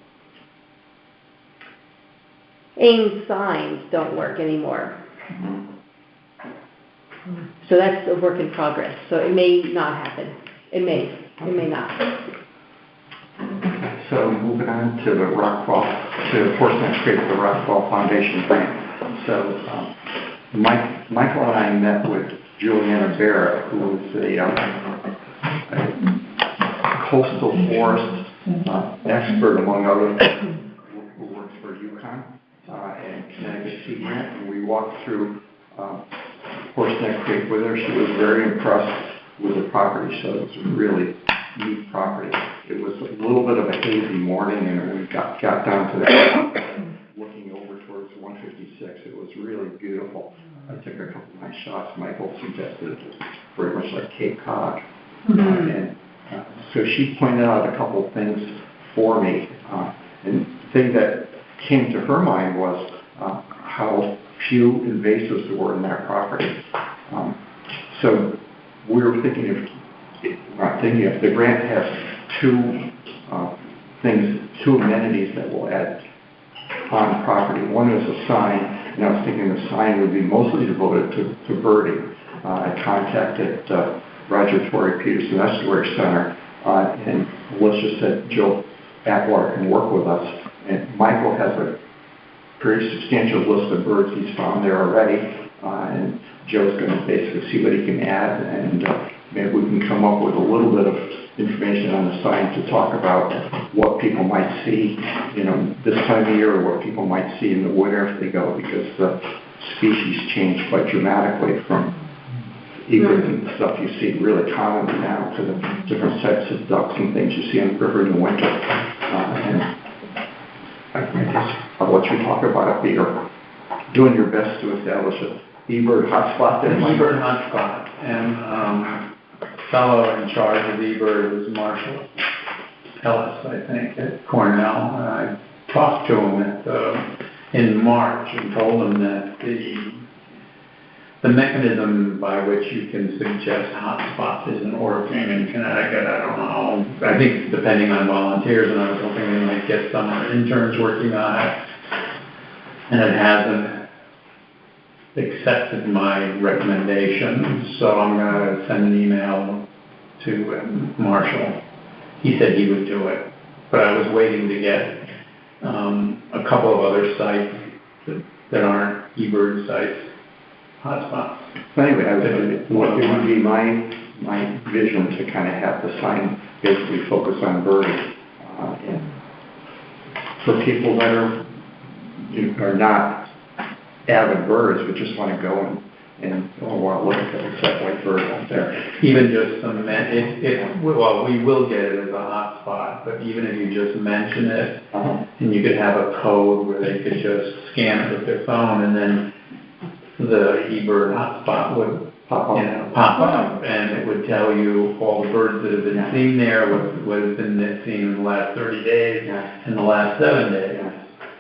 AIM signs don't work anymore. So that's a work in progress. So it may not happen. It may not. So moving on to the Horse Neck Creek, the Rockfall Foundation grant. So Michael and I met with Juliana Barrett, who is a coastal forest expert, among others, who works for UConn and Connecticut Sea Grant. And we walked through Horse Neck Creek with her. She was very impressed with the property. So it was a really neat property. It was a little bit of a hazy morning, and when we got down to that, looking over towards 156, it was really beautiful. I took a couple of nice shots. Michael suggested it was very much like Cape Cod. And so she pointed out a couple of things for me. And the thing that came to her mind was how few invasives there were in that property. So we were thinking if the grant has two amenities that will add on property. One is a sign, and I was thinking the sign would be mostly devoted to birding. I contacted Roger Torrey Peterson Estuary Center, and Melissa said Joe Atwater can work with us. And Michael has a pretty substantial list of birds he's found there already, and Joe's going to basically see what he can add, and maybe we can come up with a little bit of information on the sign to talk about what people might see, this time of year, or what people might see in the winter if they go, because the species change quite dramatically from egrets and stuff you see really commonly now to the different types of ducks and things you see in the river in the winter. And I guess I'll let you talk about it, Peter. Doing your best to establish an eBird hotspot there. eBird hotspot, and fellow in charge of eBird was Marshall Ellis, I think, at Cornell. And I talked to him in March and told him that the mechanism by which you can suggest hotspots isn't working in Connecticut. I don't know. I think it's depending on volunteers, and I was hoping they might get some interns working on it. And it hasn't accepted my recommendation, so I'm gonna send an email to Marshall. He said he would do it, but I was waiting to get a couple of other sites that aren't eBird sites, hotspots. Anyway, it would be my vision to kind of have the sign basically focus on birds. And for people that are not avid birds, but just want to go and want to look at the set white bird out there. Even just some, well, we will get it as a hotspot, but even if you just mention it, and you could have a code where they could just scan it with their phone, and then the eBird hotspot would pop up, and it would tell you all the birds that have been seen there, what has been seen in the last 30 days, and the last 7 days.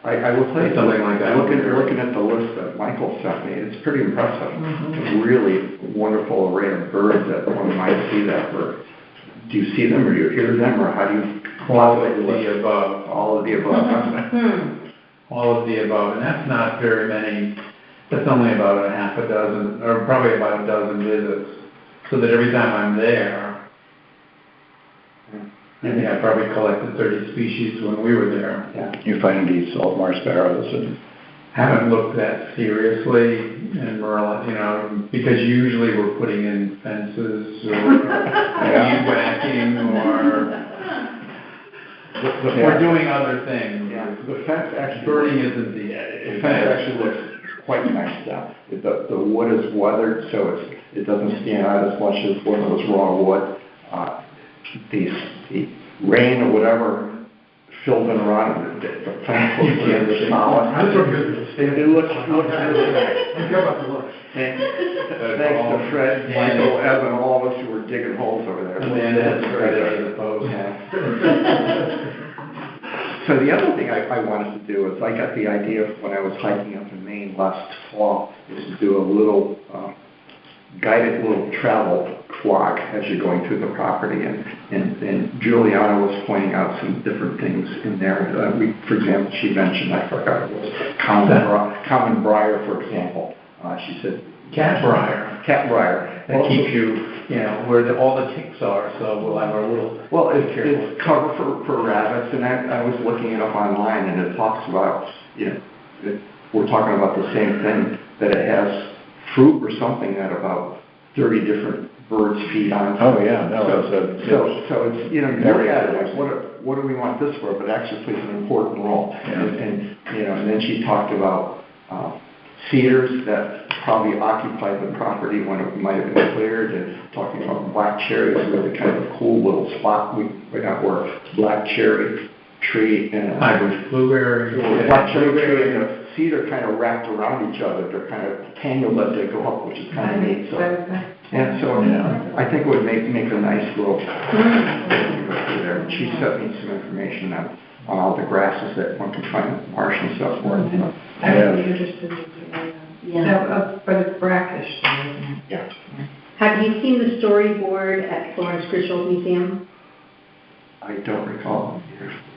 I will tell you Something like that. Looking at the list that Michael sent me, it's pretty impressive. A really wonderful array of birds that one might see that bird. Do you see them, or do you hear them, or how do you? All of the above. All of the above. All of the above, and that's not very many. That's only about a half a dozen, or probably about a dozen visits. So that every time I'm there, I think I probably collected 30 species when we were there. Yeah. You find these salt marsh sparrows and... Haven't looked that seriously in Merlin, because usually we're putting in fences or weed whacking or we're doing other things. Yeah. The fence actually. Birding isn't the fence actually looks quite nice now. The wood is weathered, so it doesn't stand out as much as one of those raw wood. The rain or whatever filled in around it. The fence looks really solid. That's what good. It looks really nice. I care about the looks. Thanks to Fred, Michael, Evan, all of us who were digging holes over there. Amanda has credit as opposed. So the other thing I wanted to do is I got the idea when I was hiking up in Maine last fall is to do a little guided little travel walk as you're going through the property. And Juliana was pointing out some different things in there. For example, she mentioned, I forgot it was common briar, for example. She said Cat briar. That keeps you, where all the ticks are, so we'll have our little... Well, it's cover for rabbits, and I was looking it up online, and it talks about, we're talking about the same thing, that it has fruit or something that about 30 different birds feed on. Oh, yeah, no, so it's, you look at it like, what do we want this for, but it actually plays an important role. Yeah. And then she talked about cedars that probably occupied the property when it might have been cleared, and talking about black cherries, really kind of a cool little spot we got where black cherry tree and hybrid blueberry. Black cherry tree and a cedar kind of wrapped around each other. They're kind of tangled as they go up, which is kind of neat. So, I think it would make a nice little there. She sent me some information on all the grasses that one can find at the marsh and so forth. I would be interested in but it's brackish, isn't it? Yeah. Have you seen the storyboard at Florence Grishol Museum? I don't recall.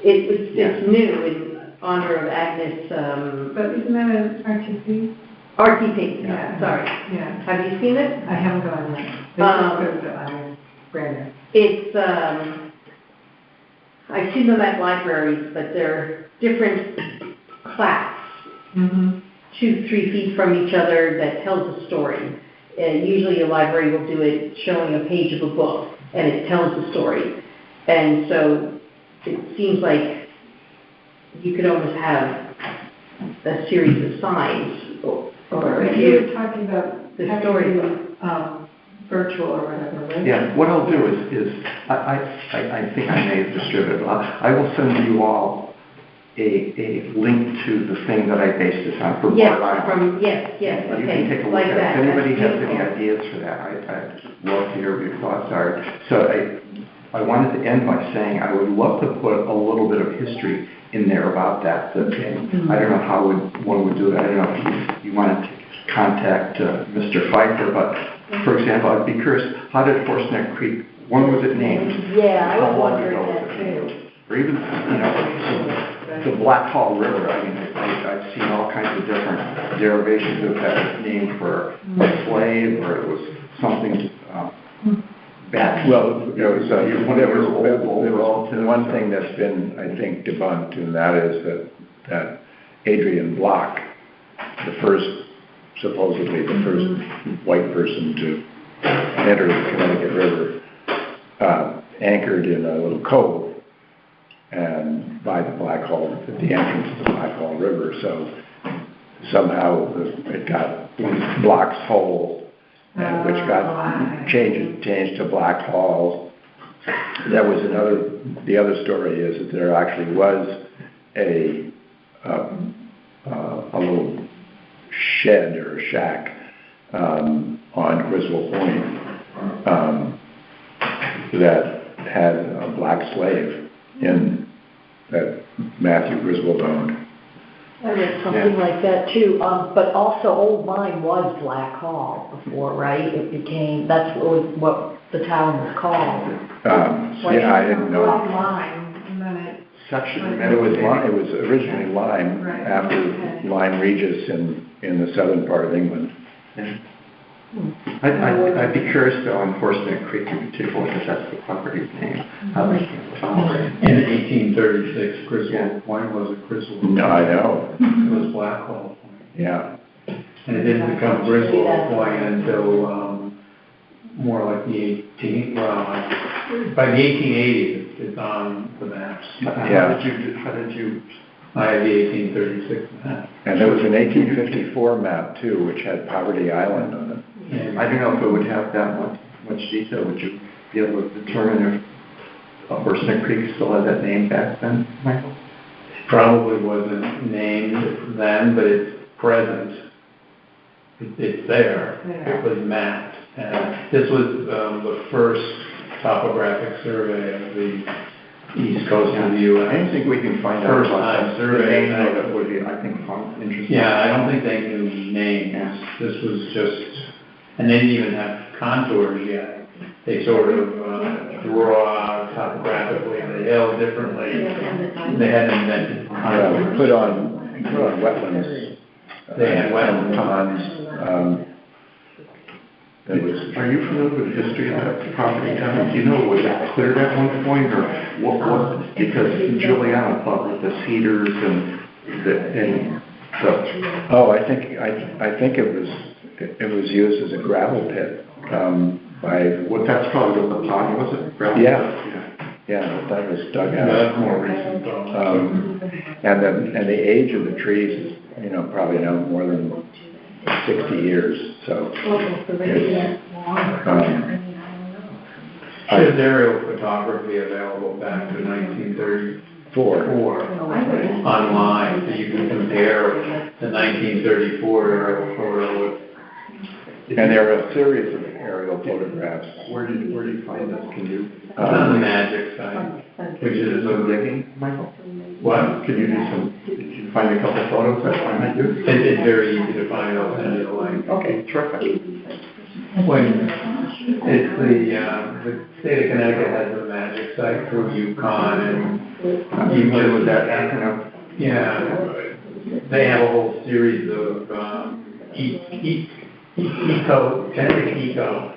It's new in honor of Agnes. But isn't that an RTP? RTP, Yeah. sorry. Yeah. Have you seen it? I haven't gone there. Brand new. It's, I've seen them at libraries, but they're different plaques, 2-3 feet from each other that tells a story. Usually a library will do it showing a page of a book, and it tells a story. And so it seems like you could almost have a series of signs, or if you were talking about the story. Virtual or whatever, right? Yeah, what I'll do is I think I may have distributed. I will send you all a link to the thing that I based this on for Yes, Bart yes, You okay, can take a look like at it. that. If anybody That's has any beautiful. ideas for that, I'd love to hear what your thoughts are. So I wanted to end by saying I would love to put a little bit of history in there about that. And I don't know how one would do it. I don't know if you want to contact Mr. Pfeiffer, but for example, I'd be curious, how did Horseneck Creek, when was it named? Yeah, I How was long wondering ago was that it named? too. Or even, the Black Hall River, I mean, I've seen all kinds of different derivations of that name for a slave, or it was something, back. Well, there was, relative. one thing that's been, I think, debunked, and that is that Adrian Block, supposedly the first white person to enter the Connecticut River, anchored in a little cove and by the Black Hall, at the entrance of the Black Hall River. So somehow it got Block's Hole, and which got changed to Black Hall. That was the other story is that there actually was a little shed or a shack on Griswold Point that had a black slave in that Matthew Griswold owned. I read something like that too, but also Old Lyme was Black Hall before, right? It became, that's what the town was called. Yeah, I didn't know. Line, and then it. Section. It was originally Lyme, Right. after Lyme Regis in the southern part of England. I'd be curious though on Horseneck Creek in particular, because that's the property's name. How they came about. In 1836, Griswold Point was a Griswold. No, I know, It was Black Hall Point. yeah. And it didn't become Griswold Point until, more like the by the 1880s, it's on the maps. Yeah. How did you, I have the 1836 map. And there was an 1854 map too, which had Poverty Island on it. And I don't know if it would have that much detail, would you be able to determine if Horseneck Creek still had that name back then, Michael? probably wasn't named then, but it's present. It's there. It was mapped. And this was the first topographic survey of the east coast of the I U.S. don't think we can find out First about time that. survey. The name of it would be, I think, fun, interesting. Yeah, I don't think they knew names. This was just, and they didn't even have contours yet. They sort of draw topographically the hill differently. They hadn't invented contours. Put on wetlands. They had wetlands. Ponds. It was, Are you familiar with the history of that property, Kevin? Do you know, was it cleared at one point, or what was, because Juliana thought with the cedars and the, oh, I think it was used as a gravel pit, by, well, that's probably what the pond was, it? Gravel? yeah, that was dug out. That's more recent though. And the age of the trees is, probably no more than 60 years, so. There's aerial photography available back to 1934 online, so you can compare the 1934 aerial photo with. And there are a series of aerial photographs. Where did you find this? Can you? On the Magic site, which is some digging, Michael? what? Did you find a couple photos that I do? It's very easy to find. I'll send you the link. Okay, terrific. When it's the state of Connecticut has the Magic site through UConn, and You familiar with that acronym? yeah, they have a whole series of Connecticut Eco,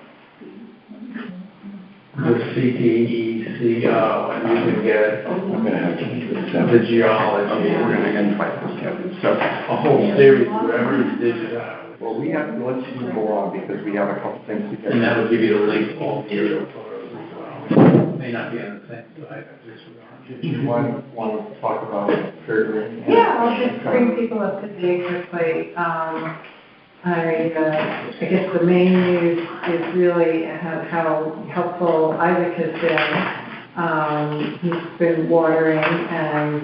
the CTECO, and you can get I'm gonna have to keep this out. the geology. We're gonna invite this, Kevin. So, A whole series wherever it's digitized. well, let's go on, because we have a couple things to get. And that will give you the link to all the aerial photos as well. May not be on the same site. Did you want to talk about Fairgreen? Yeah, I'll just bring people up to date quickly. I guess the main news is really how helpful Isaac has been. He's been watering and,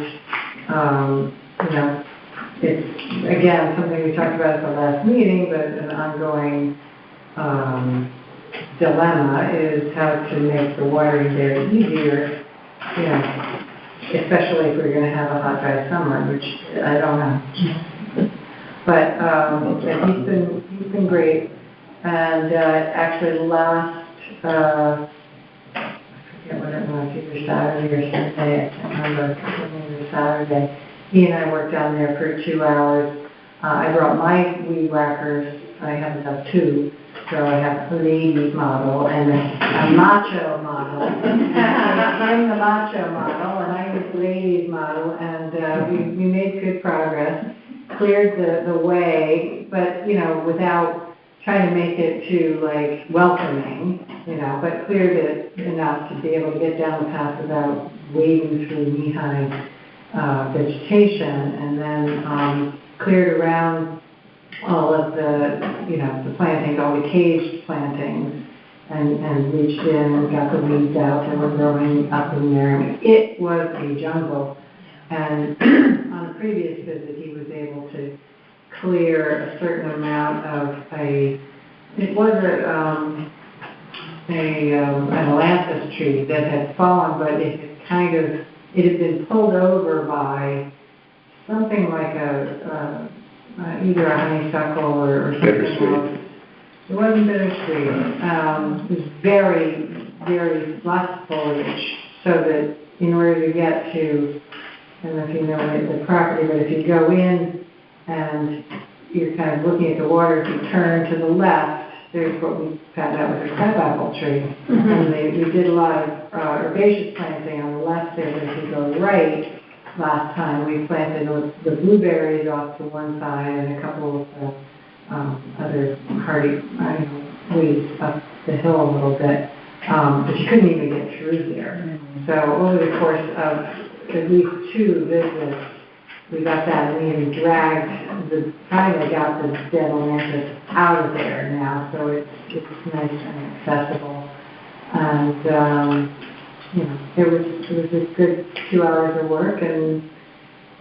it's, again, something we talked about at the last meeting, but an ongoing dilemma is how to make the watering there easier, especially if we're going to have a hot, dry summer, which I don't know. he's been great. And, actually last, I forget what it was, either Saturday or Sunday, I can't remember, it was Saturday. He and I worked down there for 2 hours. I brought my weed whackers, I happen to have 2, so I have a lady model and a macho model. I'm the macho model and I was the ladies model, and we made good progress, cleared the way, but, without trying to make it too, welcoming, but cleared it enough to be able to get down the path without wading through knee-high vegetation, and then cleared around all of the plantings, all the caged plantings, and reached in and got the weeds out that were growing up in there. It was a jungle, and on a previous visit, he was able to clear a certain amount of an ailanthus tree that had fallen, but it had been pulled over by something like either a honeysuckle or something else. It wasn't bittersweet. It was very, very lush foliage, so that in order to get to, I don't know if you know the property, but if you go in and you're kind of looking at the water, if you turn to the left, there's what we found out was a crabapple tree. Mm-hmm. And we did a lot of herbaceous planting on the left there, but if you go right, last time we planted the blueberries off to one side and a couple of other hardy weeds up the hill a little bit, but you couldn't even get through there. Mm-hmm. So over the course of at least 2 visits, we got that, and we even finally got the dead ailanthus out of there now, so it's nice and accessible. And, it was a good 2 hours of work, and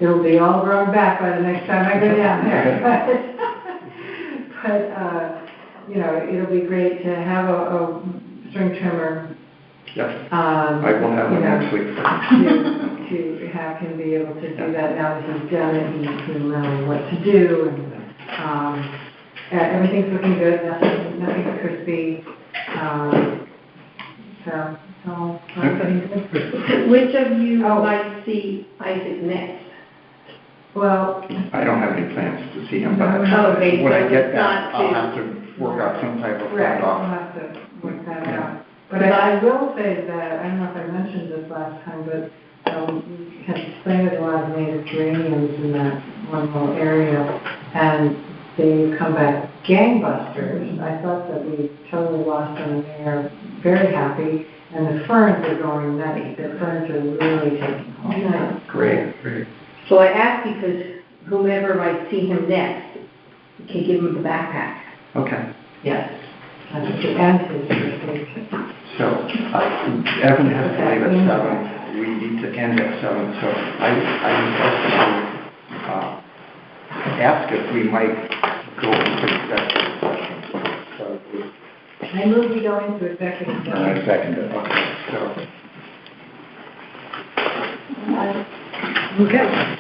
it'll be all grown back by the next time I go down there. But it'll be great to have a string trimmer. Yes, I will have one next week. To have him be able to do that now that he's done it, he'll know what to do, and everything's looking good, nothing's crispy, so everything's good. Which of you might see Isaac next? Well, I don't have any plans to see him, but Okay, when so I get it's that, not I'll to- have to work out some type of right, we'll off. have to work that out. But I will say that, I don't know if I mentioned this last time, but we had planted a lot of native geraniums in that one little area, and they've come back gangbusters. I thought that we totally lost them, and they're very happy, and the ferns are going nutty. The ferns are really taking hold. Nice. Great. So I asked because whomever might see him next can give him the backpack. Okay. Yes. And his first aid kit. So, Evan has to leave at 7. We need to end at 7, so I would like to ask if we might go into executive session. So, I move we go into executive And session. I second it. okay, so. Okay.